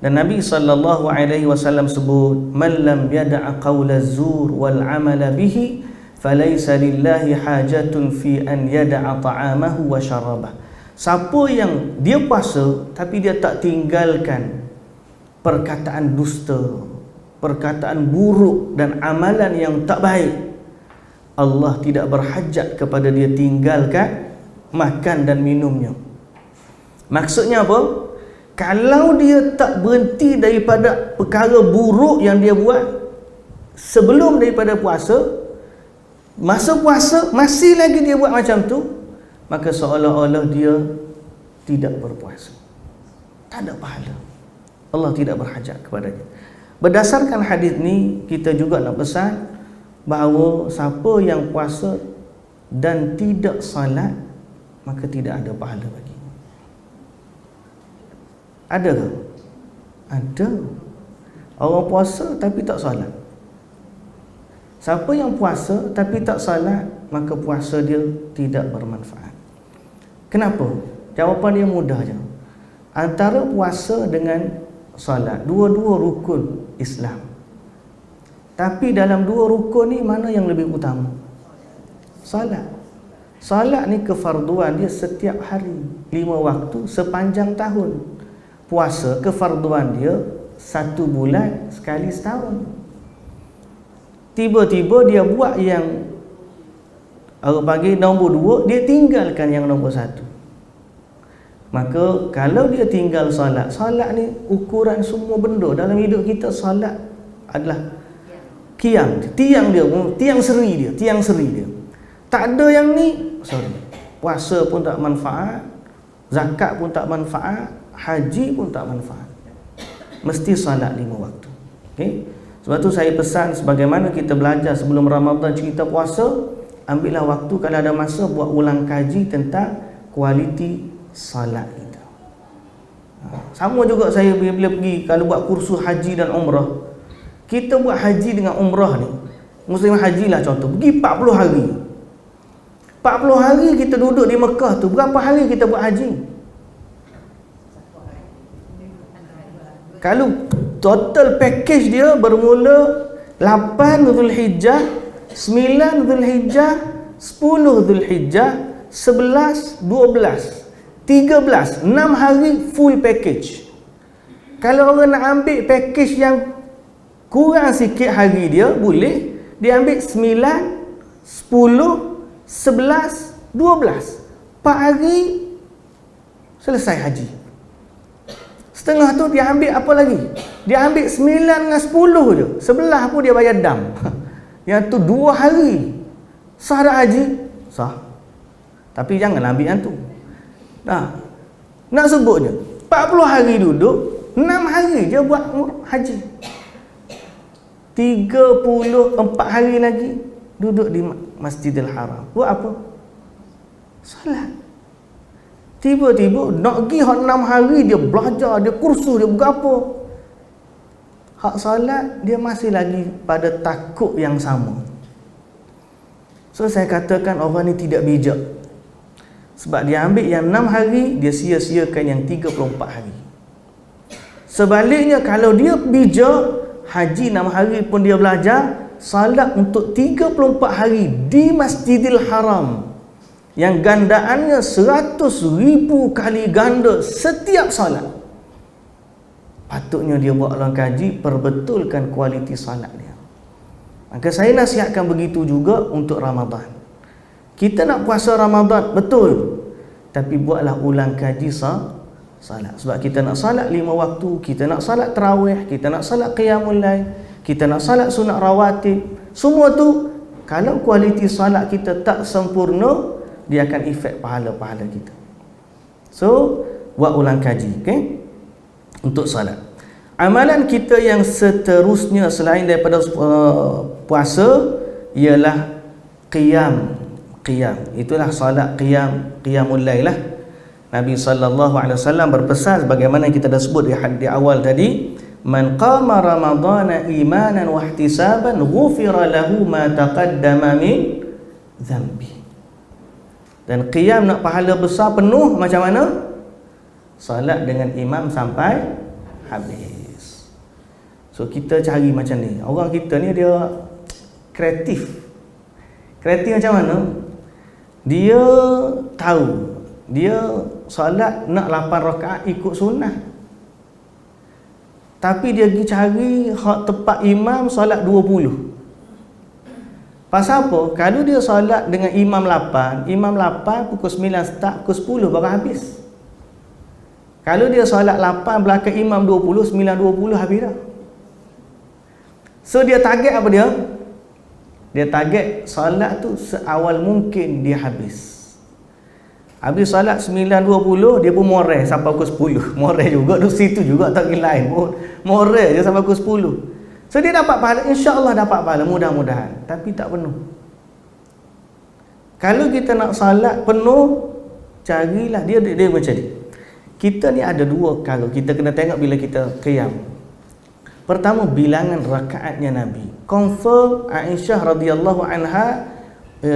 Dan Nabi SAW sebut, man lam yada'a qawla zur wal amala bihi falaysa lillahi hajatun fi an yada'a ta'amahu wa syarabah. Siapa yang dia puasa tapi dia tak tinggalkan perkataan dusta, perkataan buruk dan amalan yang tak baik, Allah tidak berhajat kepada dia tinggalkan makan dan minumnya. Maksudnya apa? Kalau dia tak berhenti daripada perkara buruk yang dia buat sebelum daripada puasa, masa puasa masih lagi dia buat macam tu, maka seolah-olah dia tidak berpuasa, tak ada pahala. Allah tidak berhajat kepadanya. Berdasarkan hadis ni, kita juga nak pesan bahawa siapa yang puasa dan tidak salat, maka tidak ada pahala bagi. Ada ke? Ada. Orang puasa tapi tak salat. Siapa yang puasa tapi tak salat, maka puasa dia tidak bermanfaat. Kenapa? Jawapan dia mudah je. Antara puasa dengan salat, dua-dua rukun Islam. Tapi dalam 2 rukun ni, mana yang lebih utama? Salat. Salat ni kefarduan dia setiap hari, 5 waktu sepanjang tahun. Puasa kefarduan dia 1 bulan sekali setahun. Tiba-tiba dia buat yang orang panggil nombor 2, dia tinggalkan yang nombor 1. Maka kalau dia tinggal salat, salat ni ukuran semua benda dalam hidup kita. Salat adalah qiyam, tiang dia, tiang seri dia. Tak ada yang ni, puasa pun tak manfaat, zakat pun tak manfaat, haji pun tak manfaat. Mesti salat 5 waktu. Sebab tu saya pesan, sebagaimana kita belajar sebelum Ramadan cerita puasa, ambillah waktu kalau ada masa buat ulang kaji tentang kualiti salat kita. Sama juga saya bila pergi kalau buat kursus haji dan umrah. Kita buat haji dengan umrah ni, Muslim haji lah contoh, pergi 40 hari. 40 hari kita duduk di Mekah tu, berapa hari kita buat haji? Kalau total package dia bermula 8 Zulhijjah, 9 Zulhijjah, 10 Zulhijjah, 11, 12, 13, 6 hari full package. Kalau orang nak ambil package yang kurang sikit hari dia, boleh dia ambil 9, 10, 11, 12, 4 hari selesai haji. Setengah tu dia ambil apa lagi? Dia ambil 9 dengan 10 je, sebelah pun dia bayar dam. Yang tu 2 hari. Sah dah haji? Sah. Tapi jangan ambil yang tu. Nah, nak sebutnya 40 hari duduk, 6 hari je buat haji. 34 hari lagi duduk di Masjidil Haram. Buat apa? Salat. Tiba-tiba nak pergi 6 hari dia belajar, dia kursus, dia berapa. Hak salat dia masih lagi pada takut yang sama. So saya katakan orang ni tidak bijak. Sebab dia ambil yang 6 hari, dia sia-siakan yang 34 hari. Sebaliknya kalau dia bijak, haji 6 hari pun dia belajar, salat untuk 34 hari di Masjidil Haram yang gandaannya 100,000 kali ganda setiap salat. Patutnya dia buat ulang kaji, perbetulkan kualiti salat dia. Maka saya nasihatkan begitu juga untuk Ramadan. Kita nak puasa Ramadan, betul. Tapi buatlah ulang kaji salat. Sebab kita nak salat 5 waktu, kita nak salat tarawih, kita nak salat qiyamul lail, kita nak salat sunat rawatib. Semua tu kalau kualiti salat kita tak sempurna, dia akan efek pahala-pahala kita. So, buat ulang kaji, okey? Untuk salat. Amalan kita yang seterusnya selain daripada puasa ialah qiyam. Itulah salat qiyamul lail lah. Nabi SAW berpesan bagaimana kita dah sebut di awal tadi, man qama ramadhana imanan wa ihtisaban ghufira lahu ma taqaddama min dhanbi. Dan qiyam nak pahala besar penuh macam mana? Salat dengan imam sampai habis. So kita cari macam ni. Orang kita ni dia kreatif. Kreatif macam mana? Dia tahu dia solat nak 8 rakaat ikut sunnah, tapi dia pergi cari hak tepat imam solat 20. Pasal apa? Kalau dia solat dengan imam 8 pukul 9 start, pukul 10 baru habis. Kalau dia solat 8 belakang imam 20, 9.20 habis dah. So dia target apa dia? Dia target solat tu seawal mungkin dia habis. Habis salat 9.20 dia pun moreh sampai pukul 10. Moreh juga tu situ juga tak lain pun. Moreh je sampai pukul 10. So dia dapat pahala, insya-Allah dapat pahala mudah-mudahan, tapi tak penuh. Kalau kita nak salat penuh, carilah dia macam ni. Kita ni ada 2 perkara kita kena tengok bila kita qiyam. Pertama, bilangan rakaatnya Nabi. Confirm Aisyah radhiyallahu anha,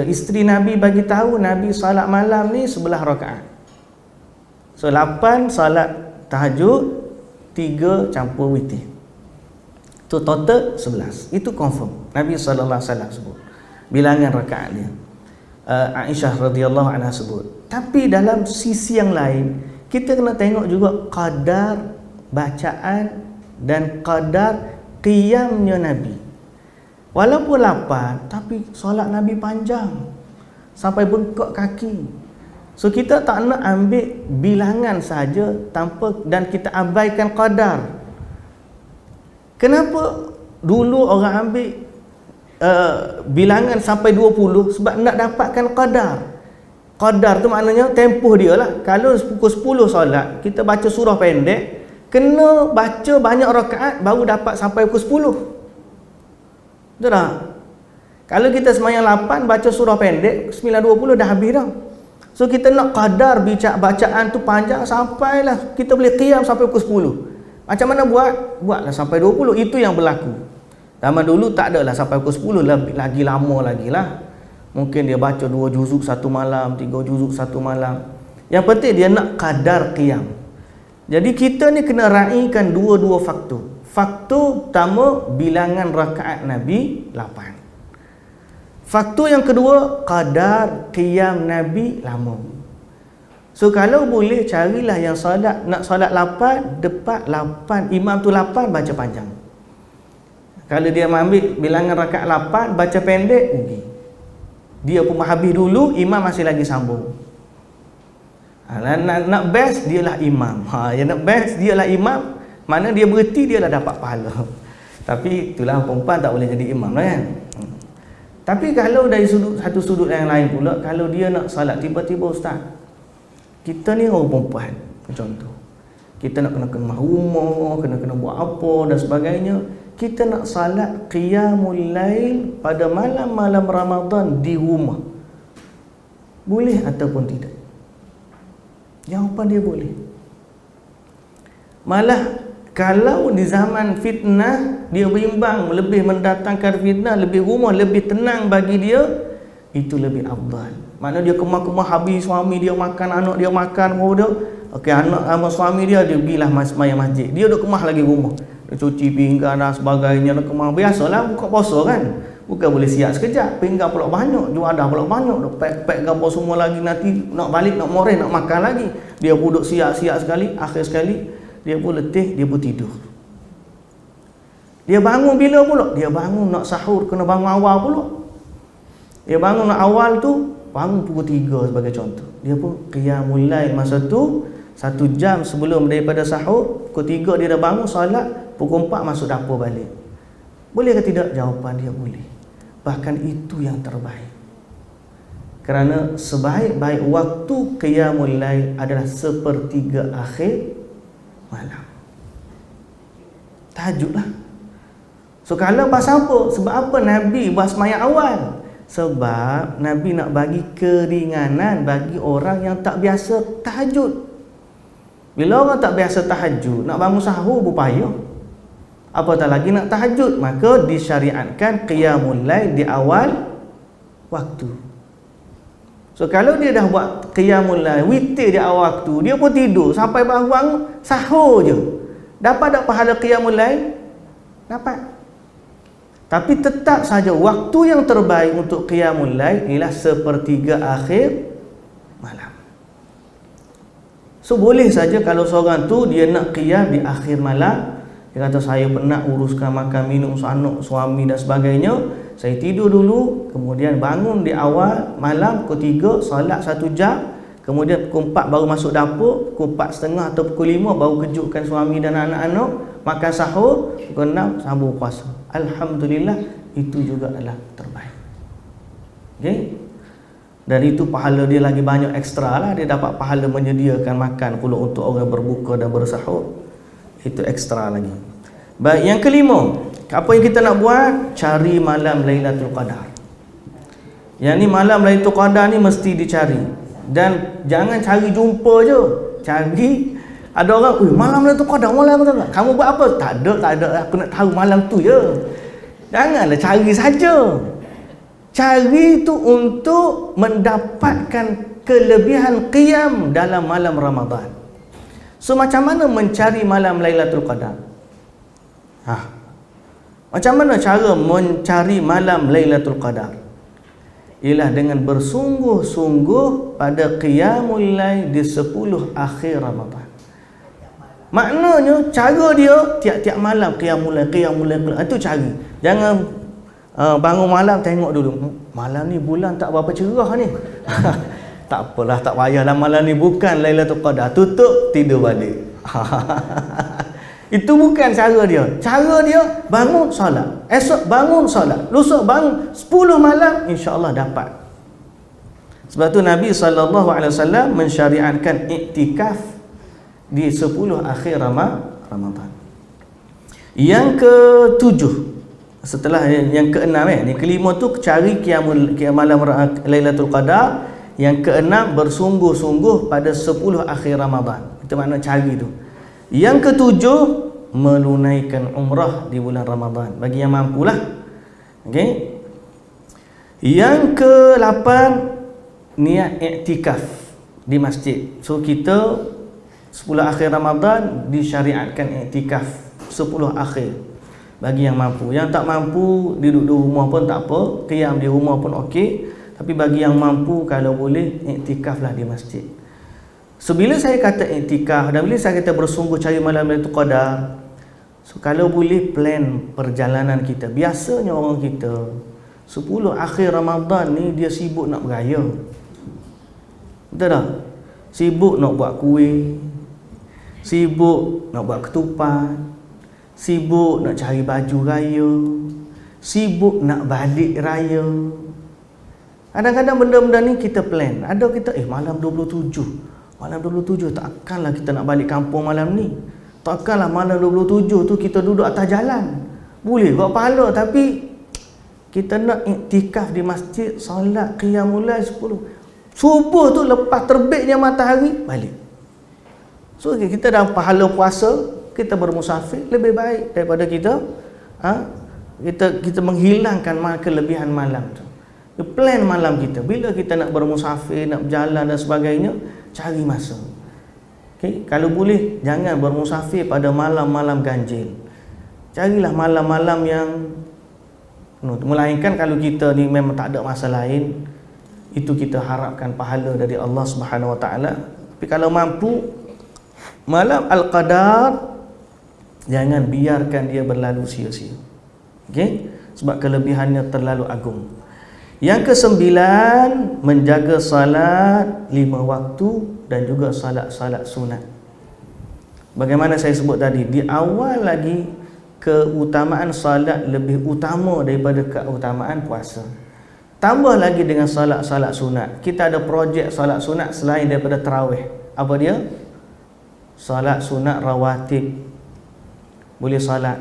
isteri Nabi bagi tahu Nabi salat malam ni 11 rakaat. So 8 salat tahajud, 3 campur witir. Tu total 11. Itu confirm. Nabi sallallahu alaihi wasallam sebut bilangan rakaat dia. Aisyah radhiyallahu anha sebut. Tapi dalam sisi yang lain, kita kena tengok juga qadar bacaan dan qadar qiyamnya Nabi. Walaupun 8, tapi solat Nabi panjang sampai bengkak kaki. So kita tak nak ambil bilangan saja tanpa dan kita abaikan qadar. Kenapa dulu orang ambil bilangan sampai 20? Sebab nak dapatkan qadar. Qadar tu maknanya tempoh dia lah. Kalau pukul 10 solat, kita baca surah pendek, kena baca banyak rakaat baru dapat sampai pukul 10. Betul tak? Kalau kita semayang 8 baca surah pendek, 9.20 dah habis dah. So kita nak kadar bacaan tu panjang sampailah kita boleh qiyam sampai pukul 10. Macam mana buat? Buatlah sampai 20. Itu yang berlaku. Zaman dulu tak adalah sampai pukul 10, lagi lama lagi lah. Mungkin dia baca 2 juzuk satu malam, 3 juzuk satu malam. Yang penting dia nak kadar qiyam. Jadi kita ni kena raikan dua-dua faktor. Faktor pertama, bilangan rakaat Nabi 8. Faktor yang kedua, kadar qiyam Nabi lama. So kalau boleh carilah yang nak solat 8, depan 8, imam tu 8 baca panjang. Kalau dia ambil bilangan rakaat 8 baca pendek, rugi. Dia pun habis dulu, imam masih lagi sambung. Nak best dialah imam. Yang nak best dialah imam, mana dia berhenti dia dah dapat pahala. Tapi itulah perempuan tak boleh jadi imam lah kan. Tapi kalau dari satu sudut yang lain pula, kalau dia nak salat tiba-tiba ustaz, kita ni orang perempuan contoh, kita nak kena rumah, kena buat apa dan sebagainya, kita nak salat qiyamul lail pada malam-malam Ramadan di rumah, boleh ataupun tidak? Jawapan dia boleh. Malah kalau di zaman fitnah dia berimbang, lebih mendatangkan fitnah, lebih rumah, lebih tenang bagi dia, itu lebih afdal. Mana dia kemah-kemah habis suami dia makan, anak dia makan, dia okey, anak sama suami dia pergilah sembahyang masjid, dia duduk kemah lagi rumah, dia cuci pinggan dan sebagainya, dia kemah. Biasalah buka puasa kan, bukan boleh siap sekejap, pinggan pula banyak, juadah pula banyak, dah pack gambar semua lagi, nanti nak balik, nak moreh, nak makan lagi, dia pun duduk siap-siap sekali, akhir sekali dia pun letih, dia pun tidur. Dia bangun bila pula? Dia bangun nak sahur, kena bangun awal pula. Dia bangun nak awal tu, bangun pukul 3 sebagai contoh. Dia pun qiyamul lail masa tu, 1 jam sebelum daripada sahur, pukul 3 dia dah bangun solat, pukul 4 masuk dapur balik. Boleh ke tidak? Jawapan dia boleh. Bahkan itu yang terbaik. Kerana sebaik-baik waktu qiyamul lail adalah sepertiga akhir malam. Tahajudlah. So kalau pasal apa? Sebab apa Nabi buat sembahyang awal? Sebab Nabi nak bagi keringanan bagi orang yang tak biasa tahajud. Bila orang tak biasa tahajud, nak bangun sahur berpayah, apatah lagi nak tahajud. Maka disyariatkan qiyamul lail di awal waktu. So kalau dia dah buat qiyamul lail, witir di awal waktu, dia pun tidur sampai bangun sahur je, dapat tak pahala qiyamul lail? Dapat. Tapi tetap saja waktu yang terbaik untuk qiyamul lail ialah sepertiga akhir malam. So boleh saja kalau seorang tu dia nak qiyam di akhir malam, dia kata saya penat uruskan makan minum anak, suami dan sebagainya, saya tidur dulu, kemudian bangun di awal malam pukul 3, solat 1 jam, kemudian pukul 4 baru masuk dapur, pukul 4.30 atau pukul 5 baru kejutkan suami dan anak-anak, makan sahur, pukul 6 sambung puasa. Alhamdulillah, itu juga adalah terbaik. Okay? Dan itu pahala dia lagi banyak ekstra lah, dia dapat pahala menyediakan makan pula untuk orang berbuka dan bersahur, itu ekstra lagi. Baik, yang kelima, apa yang kita nak buat? Cari malam Lailatul Qadar. Yang ni malam Lailatul Qadar ni mesti dicari. Dan jangan cari jumpa je. Cari, ada orang, malam Lailatul Qadar, malam Lailatul Qadar, kamu buat apa? Tak ada, aku nak tahu malam tu je. Janganlah cari saja. Cari tu untuk mendapatkan kelebihan qiyam dalam malam Ramadan. So macam mana mencari malam Lailatul Qadar? Macam mana cara mencari malam Lailatul Qadar? Ialah dengan bersungguh-sungguh pada qiyamul lail di 10 akhir Ramadan. Maknanya cara dia tiap-tiap malam qiyamul lail, itu cari. Jangan bangun malam tengok dulu, malam ni bulan tak berapa cerah ni. Tak apalah, tak payahlah, malam ni bukan Lailatul Qadar, tutup tidur balik. Itu bukan cara dia. Cara dia bangun solat, esok bangun solat, lusa bangun 10 malam, insya-Allah dapat. Sebab tu Nabi SAW mensyariatkan iktikaf di 10 akhir Ramadan. Yang ke-7, setelah yang ke-6 ni kelima tu cari malam Lailatul Qadar. Yang keenam, bersungguh-sungguh pada 10 akhir Ramadan. Itu makna cari tu. Yang ketujuh, menunaikan umrah di bulan Ramadan bagi yang mampulah. Okey. Yang ke-8, niat iktikaf di masjid. So kita 10 akhir Ramadan disyariatkan iktikaf 10 akhir bagi yang mampu. Yang tak mampu duduk di rumah pun tak apa, qiyam di rumah pun okey. Tapi bagi yang mampu, kalau boleh, iktikaflah di masjid. So bila saya kata iktikaf dan bila saya kata bersungguh cari malam Lailatul Qadar, so kalau boleh plan perjalanan kita. Biasanya orang kita 10 akhir Ramadan ni dia sibuk nak beraya. Betul tak? Sibuk nak buat kuih, sibuk nak buat ketupat, sibuk nak cari baju raya, sibuk nak balik raya. Kadang-kadang benda-benda ni kita plan. Ada kita, malam 27 takkanlah kita nak balik kampung malam ni. Takkanlah malam 27 tu kita duduk atas jalan. Boleh buat pahala, tapi kita nak iktikaf di masjid, solat qiyamul lail 10. Subuh tu lepas terbitnya matahari balik. So kita dalam pahala puasa, kita bermusafir lebih baik daripada kita kita menghilangkan kelebihan malam tu. Plan malam kita. Bila kita nak bermusafir, nak berjalan dan sebagainya, cari masa. Okay? Kalau boleh, jangan bermusafir pada malam-malam ganjil. Carilah malam-malam yang melainkan kalau kita ni memang tak ada masa lain, itu kita harapkan pahala dari Allah Subhanahu Wa Taala. Tapi kalau mampu, malam Al-Qadar jangan biarkan dia berlalu sia-sia. Okay? Sebab kelebihannya terlalu agung. Yang ke-9, menjaga salat 5 waktu dan juga salat-salat sunat. Bagaimana saya sebut tadi, di awal lagi keutamaan salat lebih utama daripada keutamaan puasa. Tambah lagi dengan salat-salat sunat. Kita ada projek salat sunat selain daripada tarawih. Apa dia? Salat sunat rawatib. Boleh salat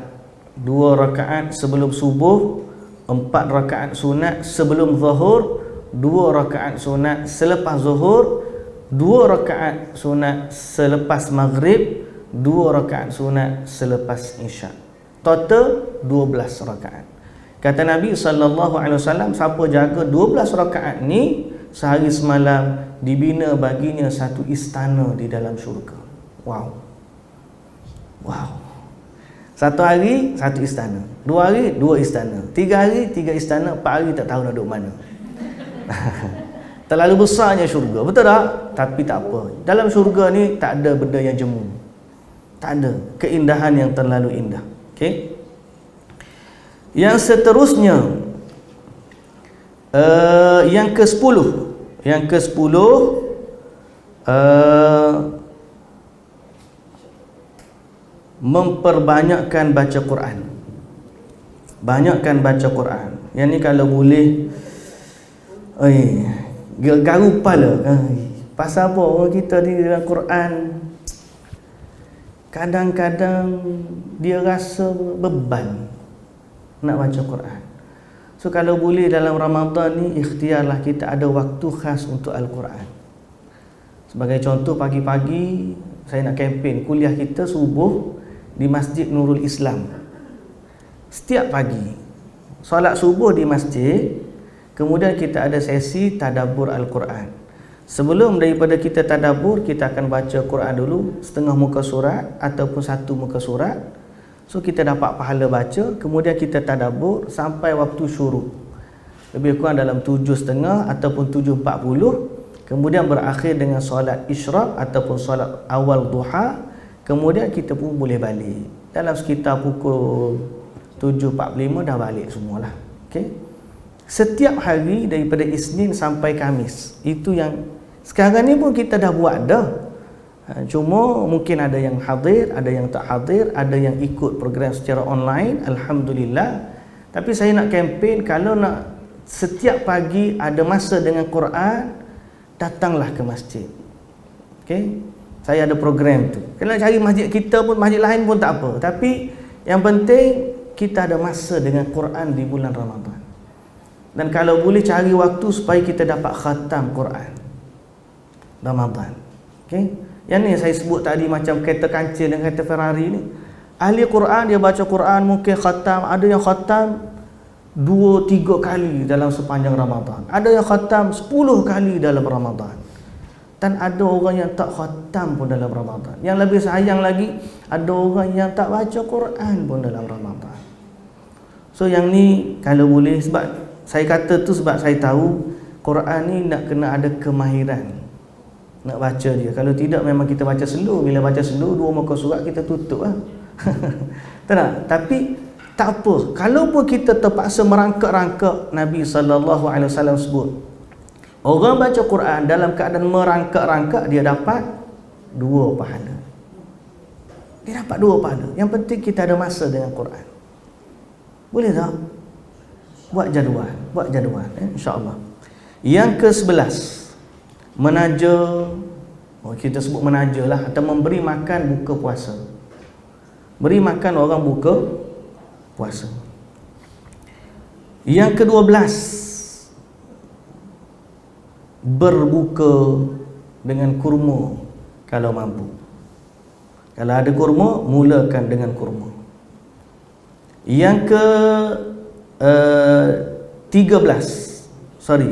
2 rakaat sebelum subuh, 4 rakaat sunat sebelum zuhur, 2 rakaat sunat selepas zuhur, 2 rakaat sunat selepas maghrib, 2 rakaat sunat selepas isyak. Total 12 rakaat. Kata Nabi SAW, siapa jaga 12 rakaat ni sehari semalam, dibina baginya satu istana di dalam syurga. Wow. Satu hari, satu istana. 2 hari, 2 istana. 3 hari, 3 istana. 4 hari tak tahu nak duduk mana. Terlalu besarnya syurga. Betul tak? Tapi tak apa. Dalam syurga ni tak ada benda yang jemu. Tak ada. Keindahan yang terlalu indah. Okay? Yang seterusnya, yang ke-10. Yang ke-10, memperbanyakkan baca Quran. Banyakkan baca Quran. Yang ni kalau boleh, garu kepala. Pasal apa orang kita di dalam Quran kadang-kadang dia rasa beban nak baca Quran. So kalau boleh dalam Ramadan ni, ikhtiarlah kita ada waktu khas untuk Al-Quran. Sebagai contoh, pagi-pagi saya nak kempen kuliah kita subuh di Masjid Nurul Islam. Setiap pagi solat subuh di masjid, kemudian kita ada sesi tadabbur Al-Quran. Sebelum daripada kita tadabbur, kita akan baca Quran dulu, setengah muka surat ataupun 1 muka surat. So kita dapat pahala baca, kemudian kita tadabbur sampai waktu syuruk, lebih kurang dalam 7.30 ataupun 7.40. Kemudian berakhir dengan solat isyraq ataupun solat awal duha. Kemudian kita pun boleh balik dalam sekitar pukul 7.45 dah balik semualah. Okay? Setiap hari daripada Isnin sampai Khamis. Itu yang sekarang ni pun kita dah buat dah. Cuma mungkin ada yang hadir, ada yang tak hadir, ada yang ikut program secara online, alhamdulillah. Tapi saya nak kempen, kalau nak setiap pagi ada masa dengan Quran, datanglah ke masjid. Okay? Saya ada program tu. Kalau cari masjid kita pun, masjid lain pun tak apa. Tapi yang penting kita ada masa dengan Quran di bulan Ramadan. Dan kalau boleh cari waktu supaya kita dapat khatam Quran. Ramadan. Okey. Yang ni saya sebut tadi macam kereta kancil dan kereta Ferrari ni. Ahli Quran dia baca Quran mungkin khatam, ada yang khatam 2-3 kali dalam sepanjang Ramadan. Ada yang khatam 10 kali dalam Ramadan. Dan ada orang yang tak khatam pun dalam Ramadan. Yang lebih sayang lagi, ada orang yang tak baca Quran pun dalam Ramadan. So yang ni kalau boleh, sebab saya kata tu sebab saya tahu Quran ni nak kena ada kemahiran nak baca dia. Kalau tidak memang kita baca slow. Bila baca slow 2 muka surat kita tutup lah. Tak? Tapi tak apa. Kalau pun kita terpaksa merangkak-rangkak, Nabi SAW sebut, orang baca Quran dalam keadaan merangkak-rangkak, dia dapat 2 pahala. Dia dapat 2 pahala. Yang penting kita ada masa dengan Quran. Boleh tak? Buat jadual, insya-Allah. Yang ke-11, menaja, kita sebut menaja lah, atau memberi makan buka puasa. Beri makan orang buka puasa. Yang ke-12, berbuka dengan kurma kalau mampu. Kalau ada kurma, mulakan dengan kurma. Yang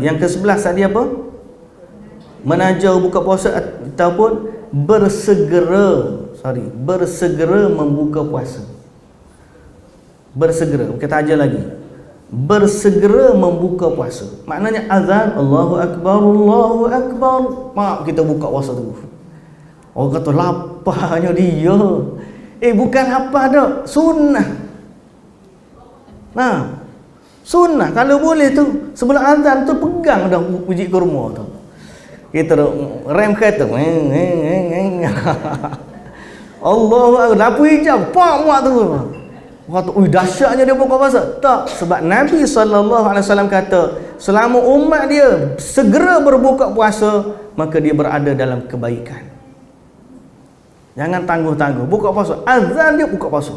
yang ke-11 tadi apa? Menaja buka puasa ataupun bersegera membuka puasa. Bersegera, kita ajar lagi. Bersegera membuka puasa. Maknanya azan, Allahu Akbar, mak kita buka puasa tu. Orang kata laparnya dia. Bukan lapar dah, sunnah. Sunnah. Kalau boleh tu sebelum azan tu pegang dah biji kurma tu. Kita rem kereta. Allahu Akbar. Lampu hijau, pak muat tu. Kata, dahsyatnya dia buka puasa. Tak, sebab Nabi SAW kata, selama umat dia segera berbuka puasa, maka dia berada dalam kebaikan. Jangan tangguh-tangguh. Buka puasa, azan dia buka puasa.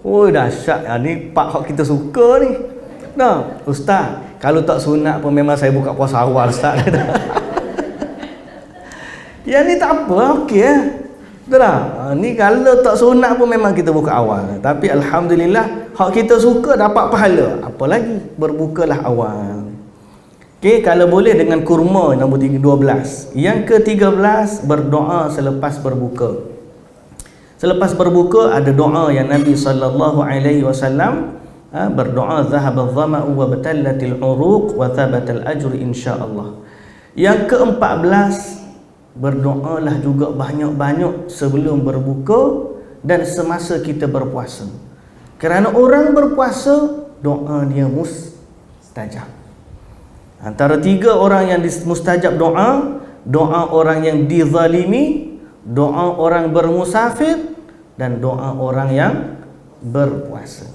Dahsyat. Ni pak hak kita suka ni. Nah, Ustaz, kalau tak sunat pun memang saya buka puasa awal, Ustaz. Yang ni tak apa, okey. Betul. Ni kalau tak sunat pun memang kita buka awal. Tapi alhamdulillah hak kita suka dapat pahala. Apa lagi? Berbukalah awal. Okey, kalau boleh dengan kurma nombor 12. Yang ke-13, berdoa selepas berbuka. Selepas berbuka ada doa yang Nabi SAW berdoa, zahabadh dhama'u wa batallatil uruq wa thabatal ajru insyaallah. Yang ke-14, berdoalah juga banyak-banyak sebelum berbuka dan semasa kita berpuasa. Kerana orang berpuasa, doa dia mustajab. Antara 3 orang yang mustajab doa, doa orang yang dizalimi, doa orang bermusafir, dan doa orang yang berpuasa.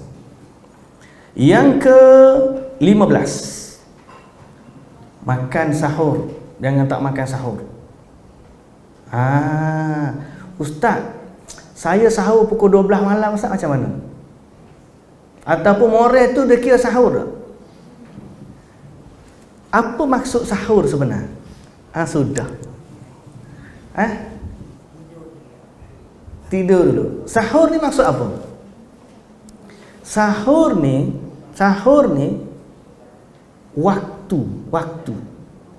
Yang ke-15, makan sahur. Jangan tak makan sahur. Ustaz, saya sahur pukul 12 malam, Ustaz, macam mana? Ataupun moreh tu dia kira sahur tak? Apa maksud sahur sebenarnya? Sudah. Tidur dulu. Sahur ni maksud apa? Sahur ni waktu.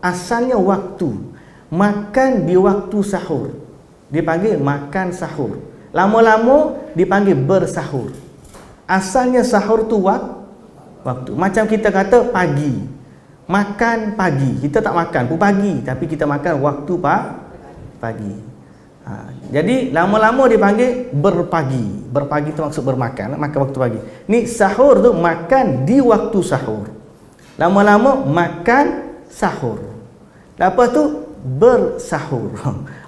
Asalnya waktu. Makan di waktu sahur dipanggil makan sahur. Lama-lama dipanggil bersahur. Asalnya sahur tu waktu. Macam kita kata pagi, makan pagi. Kita tak makan pun pagi, tapi kita makan waktu pagi. Jadi lama-lama dipanggil berpagi. Berpagi tu maksud bermakan, makan waktu pagi. Ni sahur tu makan di waktu sahur. Lama-lama makan sahur. Lepas tu bersahur.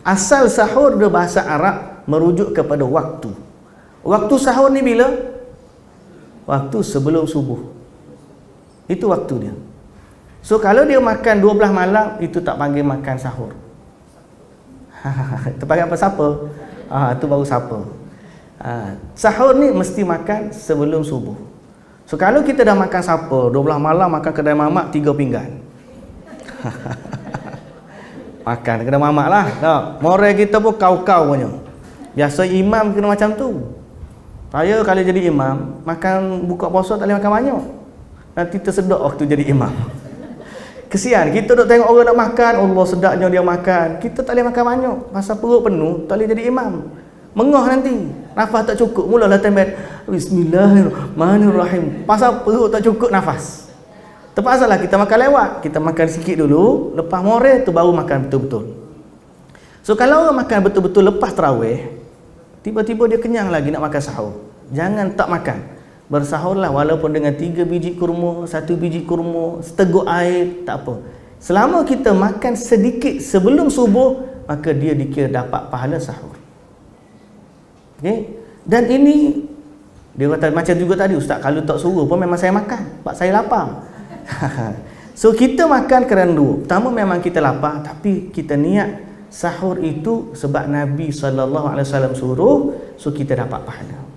Asal sahur dia bahasa Arab merujuk kepada waktu. Waktu sahur ni bila? Waktu sebelum subuh. Itu waktu dia. So kalau dia makan 12 malam, itu tak panggil makan sahur. Itu panggil apa? Sapa? Itu baru sapa. Sahur ni mesti makan sebelum subuh. So kalau kita dah makan sapa 12 malam, makan kedai mamak 3 pinggan. makan kena mamak lah. Tak. Moral kita pun kau-kau punya. Biasa imam kena macam tu. Saya kalau jadi imam, makan buka puasa tak boleh makan banyak. Nanti tersedok waktu jadi imam. Kesian, kita duk tengok orang nak makan, Allah sedapnya dia makan. Kita tak boleh makan banyak. Pasal perut penuh, tak boleh jadi imam. Mengah nanti. Nafas tak cukup, mulalah tembak. Bismillahirrahmanirrahim. Pasal perut tak cukup nafas. Terpaksa lah kita makan lewat. Kita makan sikit dulu, lepas moral tu baru makan betul-betul. So kalau orang makan betul-betul lepas tarawih, tiba-tiba dia kenyang lagi nak makan sahur. Jangan tak makan. Bersahurlah walaupun dengan 3 biji kurma, 1 biji kurma, seteguk air, tak apa. Selama kita makan sedikit sebelum subuh, maka dia dikira dapat pahala sahur. Okay? Dan ini dia kata macam juga tadi, ustaz kalau tak suruh pun memang saya makan, sebab saya lapar. So kita makan kerana dua. Pertama memang kita lapar, tapi kita niat sahur itu sebab Nabi SAW suruh, so kita dapat pahala.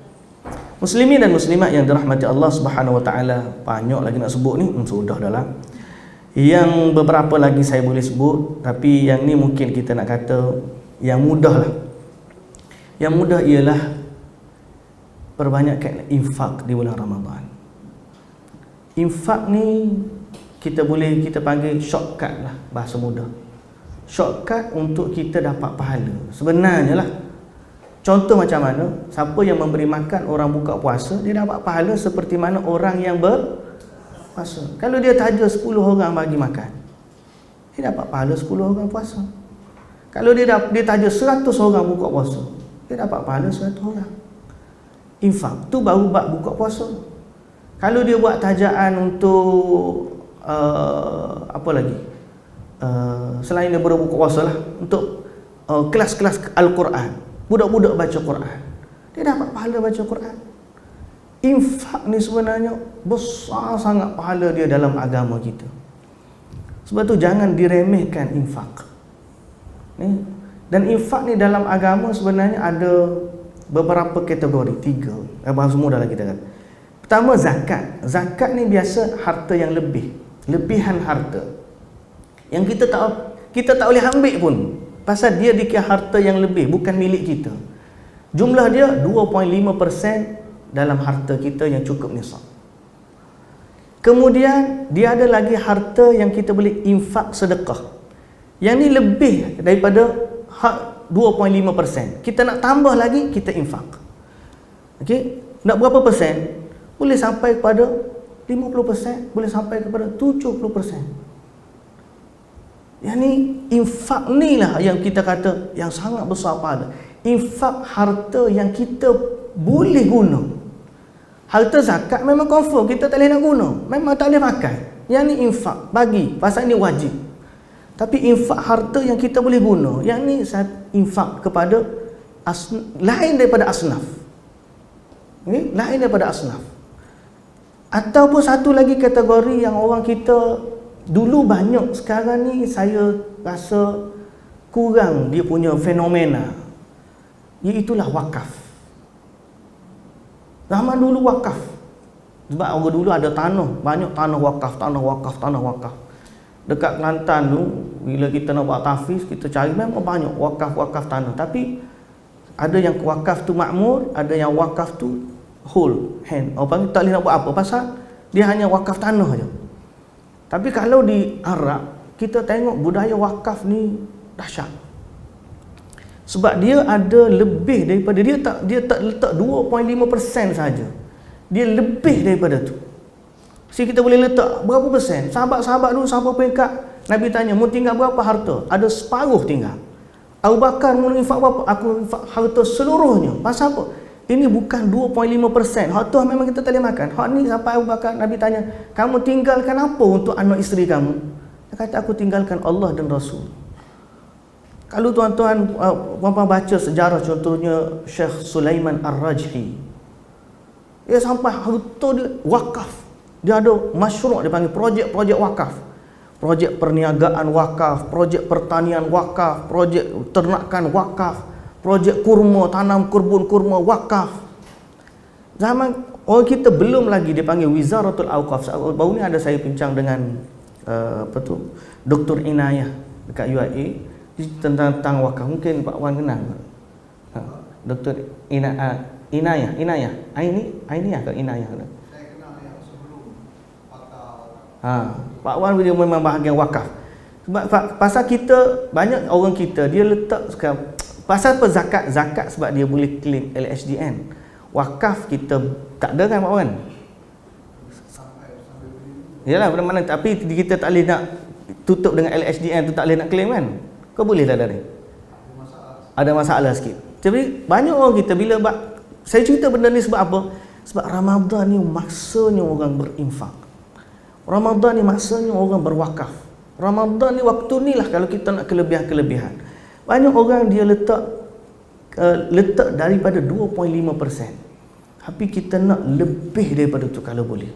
Muslimin dan muslimat yang dirahmati Allah Subhanahu Wa Taala, banyak lagi nak sebut ni, sudah dah lah. Yang beberapa lagi saya boleh sebut, tapi yang ni mungkin kita nak kata yang mudah lah. Yang mudah ialah perbanyakkan infak di bulan Ramadan. Infak ni kita panggil shortcut lah, bahasa mudah. Shortcut untuk kita dapat pahala. Sebenarnya lah, contoh macam mana, siapa yang memberi makan orang buka puasa, dia dapat pahala seperti mana orang yang berpuasa. Kalau dia taja 10 orang bagi makan, dia dapat pahala 10 orang puasa. Kalau dia taja 100 orang buka puasa, dia dapat pahala 100 orang. Infak tu baru bab buka puasa. Kalau dia buat tajaan untuk apa lagi, selain daripada buka puasa lah, untuk kelas-kelas Al-Quran, budak-budak baca Quran, dia dapat pahala baca Quran. Infak ni sebenarnya besar sangat pahala dia dalam agama kita. Sebab tu jangan diremehkan infak. Dan infak ni dalam agama sebenarnya ada beberapa kategori, 3. Bahasa mudah lah kita kata. Pertama, zakat. Zakat ni biasa harta yang lebihan harta yang kita tak boleh ambil pun, pasal dia dikira harta yang lebih, bukan milik kita. Jumlah dia 2.5% dalam harta kita yang cukup nisab. Kemudian dia ada lagi harta yang kita boleh infak sedekah. Yang ni lebih daripada 2.5%. Kita nak tambah lagi, kita infak. Okey, nak berapa persen? Boleh sampai kepada 50%, boleh sampai kepada 70%. Yang ni infak ni lah yang kita kata yang sangat besar pahala. Infak harta yang kita boleh guna. Harta zakat memang confirm kita tak boleh nak guna, memang tak boleh pakai. Yang ni infak, bagi, pasal ni wajib. Tapi infak harta yang kita boleh guna, yang ni infak kepada lain daripada asnaf. Okay? Lain daripada asnaf. Ataupun satu lagi kategori yang orang kita dulu banyak, sekarang ni saya rasa kurang dia punya fenomena, iaitulah wakaf. Zaman dulu wakaf, sebab orang dulu ada tanah, banyak tanah wakaf. Dekat Kelantan tu, bila kita nak buat tahfiz, kita cari memang banyak wakaf tanah. Tapi ada yang wakaf tu makmur, ada yang wakaf tu whole hand. Orang tak boleh nak buat apa, pasal dia hanya wakaf tanah je. Tapi kalau di Arab, kita tengok budaya wakaf ni dahsyat. Sebab dia ada lebih daripada, dia tak letak 2.5% saja. Dia lebih daripada tu. So kita boleh letak berapa persen? Sahabat-sahabat dulu sampai peringkat Nabi tanya, "Mu tinggal berapa harta?" Ada separuh tinggal. Abu Bakar mu infak berapa? Aku infak harta seluruhnya. Pasal apa? Ini bukan 2.5%. Hak tu memang kita tak boleh makan. Hak ni sampai Abu Bakar, Nabi tanya, "Kamu tinggalkan apa untuk anak isteri kamu?" Dia kata, "Aku tinggalkan Allah dan Rasul." Kalau tuan-tuan puan-puan baca sejarah, contohnya Syekh Sulaiman Ar-Rajhi, dia sampai harta dia wakaf. Dia ada masyru', dia panggil projek-projek wakaf. Projek perniagaan wakaf, projek pertanian wakaf, projek ternakan wakaf, projek kurma, tanam kebun kurma wakaf. Zaman orang kita belum lagi dipanggil Wizaratul Awqaf. Baru ni ada saya bincang dengan Dr. Inayah dekat UIA. tentang wakaf. Mungkin Pak Wan kenal. Dr. Inayah ke Inayah. Saya kenal yang sebelum pakar. Pak Wan dia memang bahagian wakaf. Sebab pasal kita banyak orang kita dia letak sekarang pasal apa zakat sebab dia boleh claim LHDN. Wakaf kita tak ada kan Pak Wan? Yalah pada mana, tapi kita tak boleh nak tutup dengan LHDN tu, tak boleh nak claim kan? Kau boleh tak ada ni? Ada masalah sikit. Jadi banyak orang kita bila saya cerita benda ni sebab apa? Sebab Ramadan ni maksanya orang berinfak. Ramadan ni maksanya orang berwakaf. Ramadan ni waktu ni lah kalau kita nak kelebihan-kelebihan. Banyak orang dia letak daripada 2.5%. Tapi kita nak lebih daripada tu kalau boleh.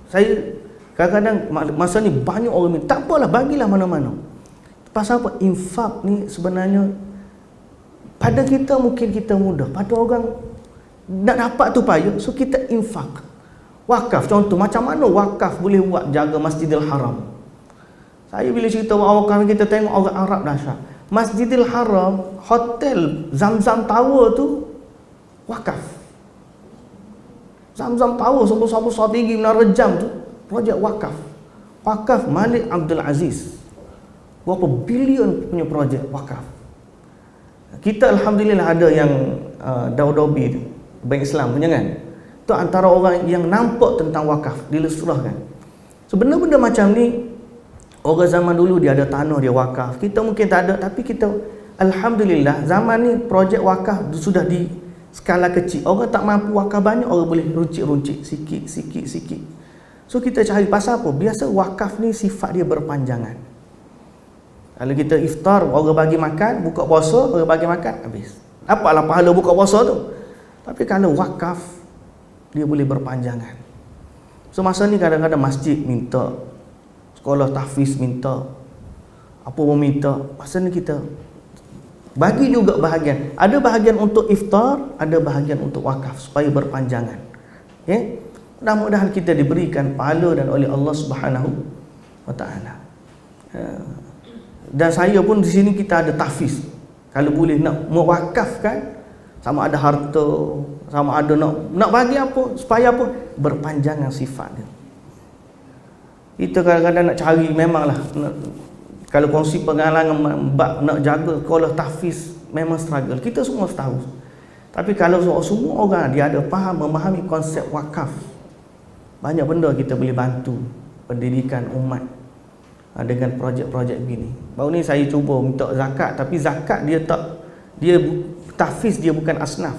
Saya kadang-kadang masa ni banyak orang minta, tak apalah bagilah mana-mana. Pasal apa? Infak ni sebenarnya pada kita mungkin kita mudah, pada orang nak dapat tu payah, so kita infak. Wakaf contoh, macam mana wakaf boleh buat jaga Masjidil Haram? Saya bila cerita wakaf kita tengok orang Arab dahsyat. Masjidil Haram, hotel Zamzam Tower tu wakaf. Zamzam Tower sebesar-besar tinggi menara jam tu projek wakaf. Wakaf Malik Abdul Aziz. Berapa bilion punya projek wakaf. Kita alhamdulillah ada yang Daudobi tu, Bank Islam punya kan. Tu antara orang yang nampak tentang wakaf, dilesurahkan. So benda-benda macam ni orang zaman dulu dia ada tanah dia wakaf. Kita mungkin tak ada, tapi kita alhamdulillah zaman ni projek wakaf sudah di skala kecil. Orang tak mampu wakaf banyak, orang boleh runcit-runcit sikit. So kita cari pasal apa? Biasa wakaf ni sifat dia berpanjangan. Kalau kita iftar, orang bagi makan, buka puasa, orang bagi makan, habis. Apalah pahala buka puasa tu. Tapi kalau wakaf, dia boleh berpanjangan. So masa ni kadang-kadang masjid minta, sekolah tahfiz minta, apa pun minta. Masa ni kita bagi juga bahagian. Ada bahagian untuk iftar, ada bahagian untuk wakaf supaya berpanjangan. Okay? Mudah-mudahan kita diberikan pahala dan oleh Allah Subhanahu wa taala. Dan saya pun di sini kita ada tahfiz. Kalau boleh nak mewakafkan, sama ada harta, sama ada nak bagi apa, supaya apa? Berpanjangan sifat dia. Kita kadang-kadang nak cari memanglah kalau kongsi pengalaman nak jaga sekolah tahfiz memang struggle. Kita semua tahu. Tapi kalau semua orang dia ada memahami konsep wakaf, banyak benda kita boleh bantu pendidikan umat dengan projek-projek begini. Baru ni saya cuba minta zakat, tapi zakat dia tahfiz dia bukan asnaf.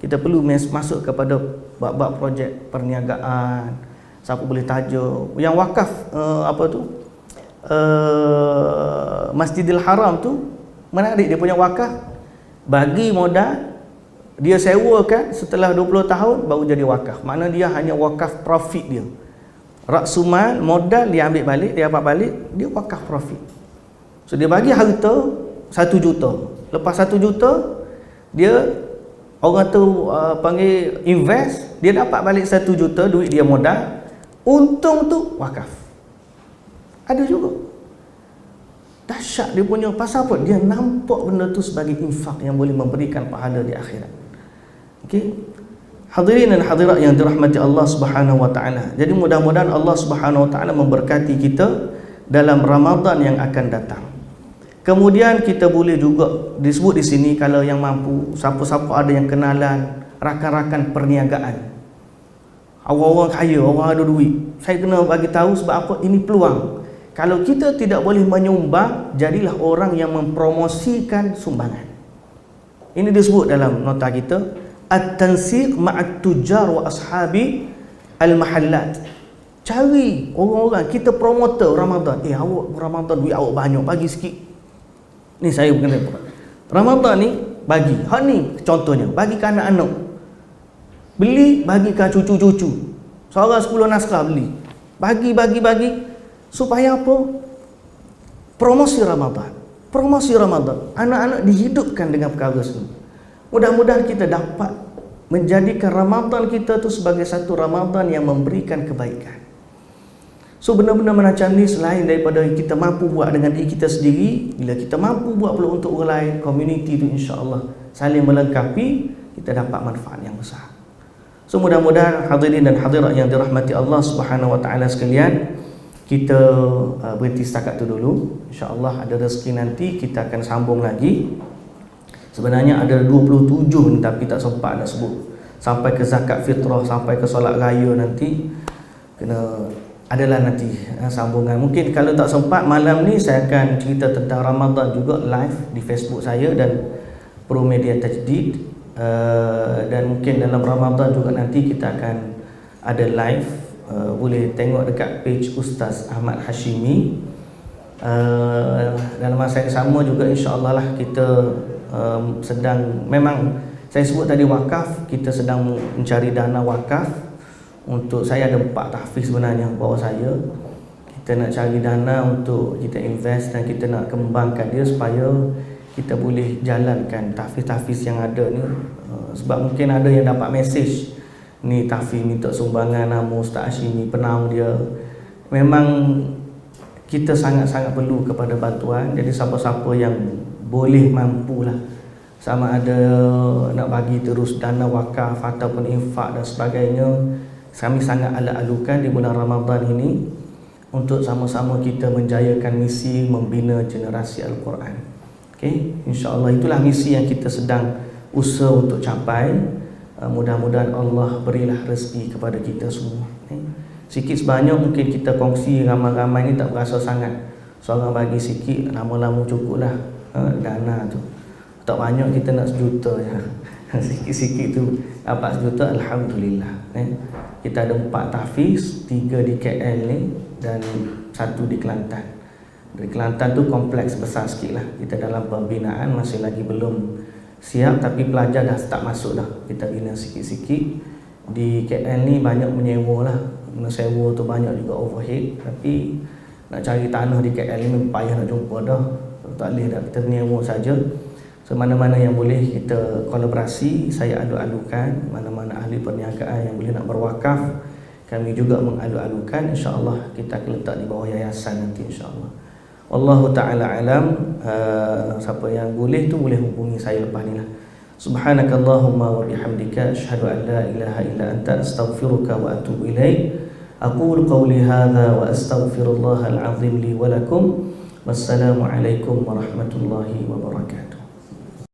Kita perlu masuk kepada bab-bab projek perniagaan, siapa boleh tajuk. Yang wakaf Masjidil Haram tu menarik, dia punya wakaf bagi modal, dia sewakan setelah 20 tahun baru jadi wakaf. Makna dia hanya wakaf profit dia. Raksumal modal dia ambil balik, dia dapat balik, dia wakaf profit. So dia bagi harta 1 juta. Lepas 1 juta dia orang tu panggil invest, dia dapat balik 1 juta duit dia modal, untung tu wakaf. Ada juga. Dahsyat dia punya pasal apa? Dia nampak benda tu sebagai infak yang boleh memberikan pahala di akhirat. Okey. Hadirin dan hadirat yang dirahmati Allah Subhanahu wa taala. Jadi mudah-mudahan Allah Subhanahu wa taala memberkati kita dalam Ramadan yang akan datang. Kemudian kita boleh juga disebut di sini kalau yang mampu, siapa-siapa ada yang kenalan rakan-rakan perniagaan. Orang-orang kaya, orang ada duit. Saya kena bagi tahu sebab apa? Ini peluang. Kalau kita tidak boleh menyumbang, jadilah orang yang mempromosikan sumbangan. Ini disebut dalam nota kita, at-tansiq ma'at tujar wa ashabi al-mahallat. Cari orang-orang, kita promoter Ramadan. Awak Ramadan duit awak banyak, bagi sikit. Ni saya bukan Ramadan ni bagi. Hak ni contohnya, bagi ke anak-anak. Beli, bagi ke cucu-cucu. Seorang 10 naskah beli. Bagi. Supaya apa? Promosi Ramadan. Promosi Ramadan. Anak-anak dihidupkan dengan perkara ini. Mudah-mudahan kita dapat menjadikan Ramadan kita tu sebagai satu Ramadan yang memberikan kebaikan. So benda-benda macam ni selain daripada kita mampu buat dengan diri kita sendiri, bila kita mampu buat pula untuk orang lain, community tu insya-Allah saling melengkapi, kita dapat manfaat yang besar. So mudah-mudahan hadirin dan hadirat yang dirahmati Allah Subhanahu wa taala sekalian, kita berhenti setakat tu dulu. Insya-Allah ada rezeki nanti kita akan sambung lagi. Sebenarnya ada 27 ni tapi tak sempat nak sebut. Sampai ke zakat fitrah, sampai ke solat raya nanti kena adalah nanti sambungan. Mungkin kalau tak sempat malam ni saya akan cerita tentang Ramadan juga live di Facebook saya dan Pro Media Tajdid, dan mungkin dalam Ramadan juga nanti kita akan ada live, boleh tengok dekat page Ustaz Ahmad Hashimi. Dalam masa yang sama juga insya-Allah lah kita sedang, memang saya sebut tadi wakaf, kita sedang mencari dana wakaf. Untuk saya ada 4 tahfiz sebenarnya bawah saya. Kita nak cari dana untuk kita invest dan kita nak kembangkan dia supaya kita boleh jalankan tahfiz-tahfiz yang ada ni. Sebab mungkin ada yang dapat mesej ni tahfiz minta sumbangan nama Ustaz Hashimi, penam dia. Memang kita sangat-sangat perlu kepada bantuan. Jadi siapa-siapa yang boleh mampulah, sama ada nak bagi terus dana wakaf ataupun infak dan sebagainya, kami sangat ala-alukan di bulan Ramadan ini untuk sama-sama kita menjayakan misi membina generasi Al-Quran. Okay? InsyaAllah itulah misi yang kita sedang usaha untuk capai. Mudah-mudahan Allah berilah rezeki kepada kita semua. Okay? Sikit sebanyak mungkin kita kongsi, ramai-ramai ni tak berasa sangat. Seorang bagi sikit, lama-lama cukup lah dana tu. Tak banyak kita nak 1 juta je. Sikit-sikit tu dapat 1 juta, Alhamdulillah. Kita ada 4 tahfiz, 3 di KL ni dan 1 di Kelantan. Di Kelantan tu kompleks besar sikit lah. Kita dalam pembinaan, masih lagi belum siap, tapi pelajar dah start masuk dah. Kita bina sikit-sikit. Di KL ni banyak menyewa lah. Menyewa tu banyak juga overhead, tapi nak cari tanah di KL ni memang payah nak jumpa dah. Tak boleh dah, kita menyewa saja. So mana-mana yang boleh kita kolaborasi, saya adu-adukan. Mana-mana ahli perniagaan yang boleh nak berwakaf, kami juga mengalu-alukan. InsyaAllah kita akan letak di bawah yayasan nanti insyaAllah. Wallahu ta'ala alam. Siapa yang boleh tu boleh hubungi saya lepas ni lah. Subhanakallahumma wa bihamdika asyhadu an la ilaha illa anta astaghfiruka wa atubu ilaik. Aqulu qawli hadha wa astaghfirullahal azim li wa lakum. Wassalamualaikum warahmatullahi wabarakatuh.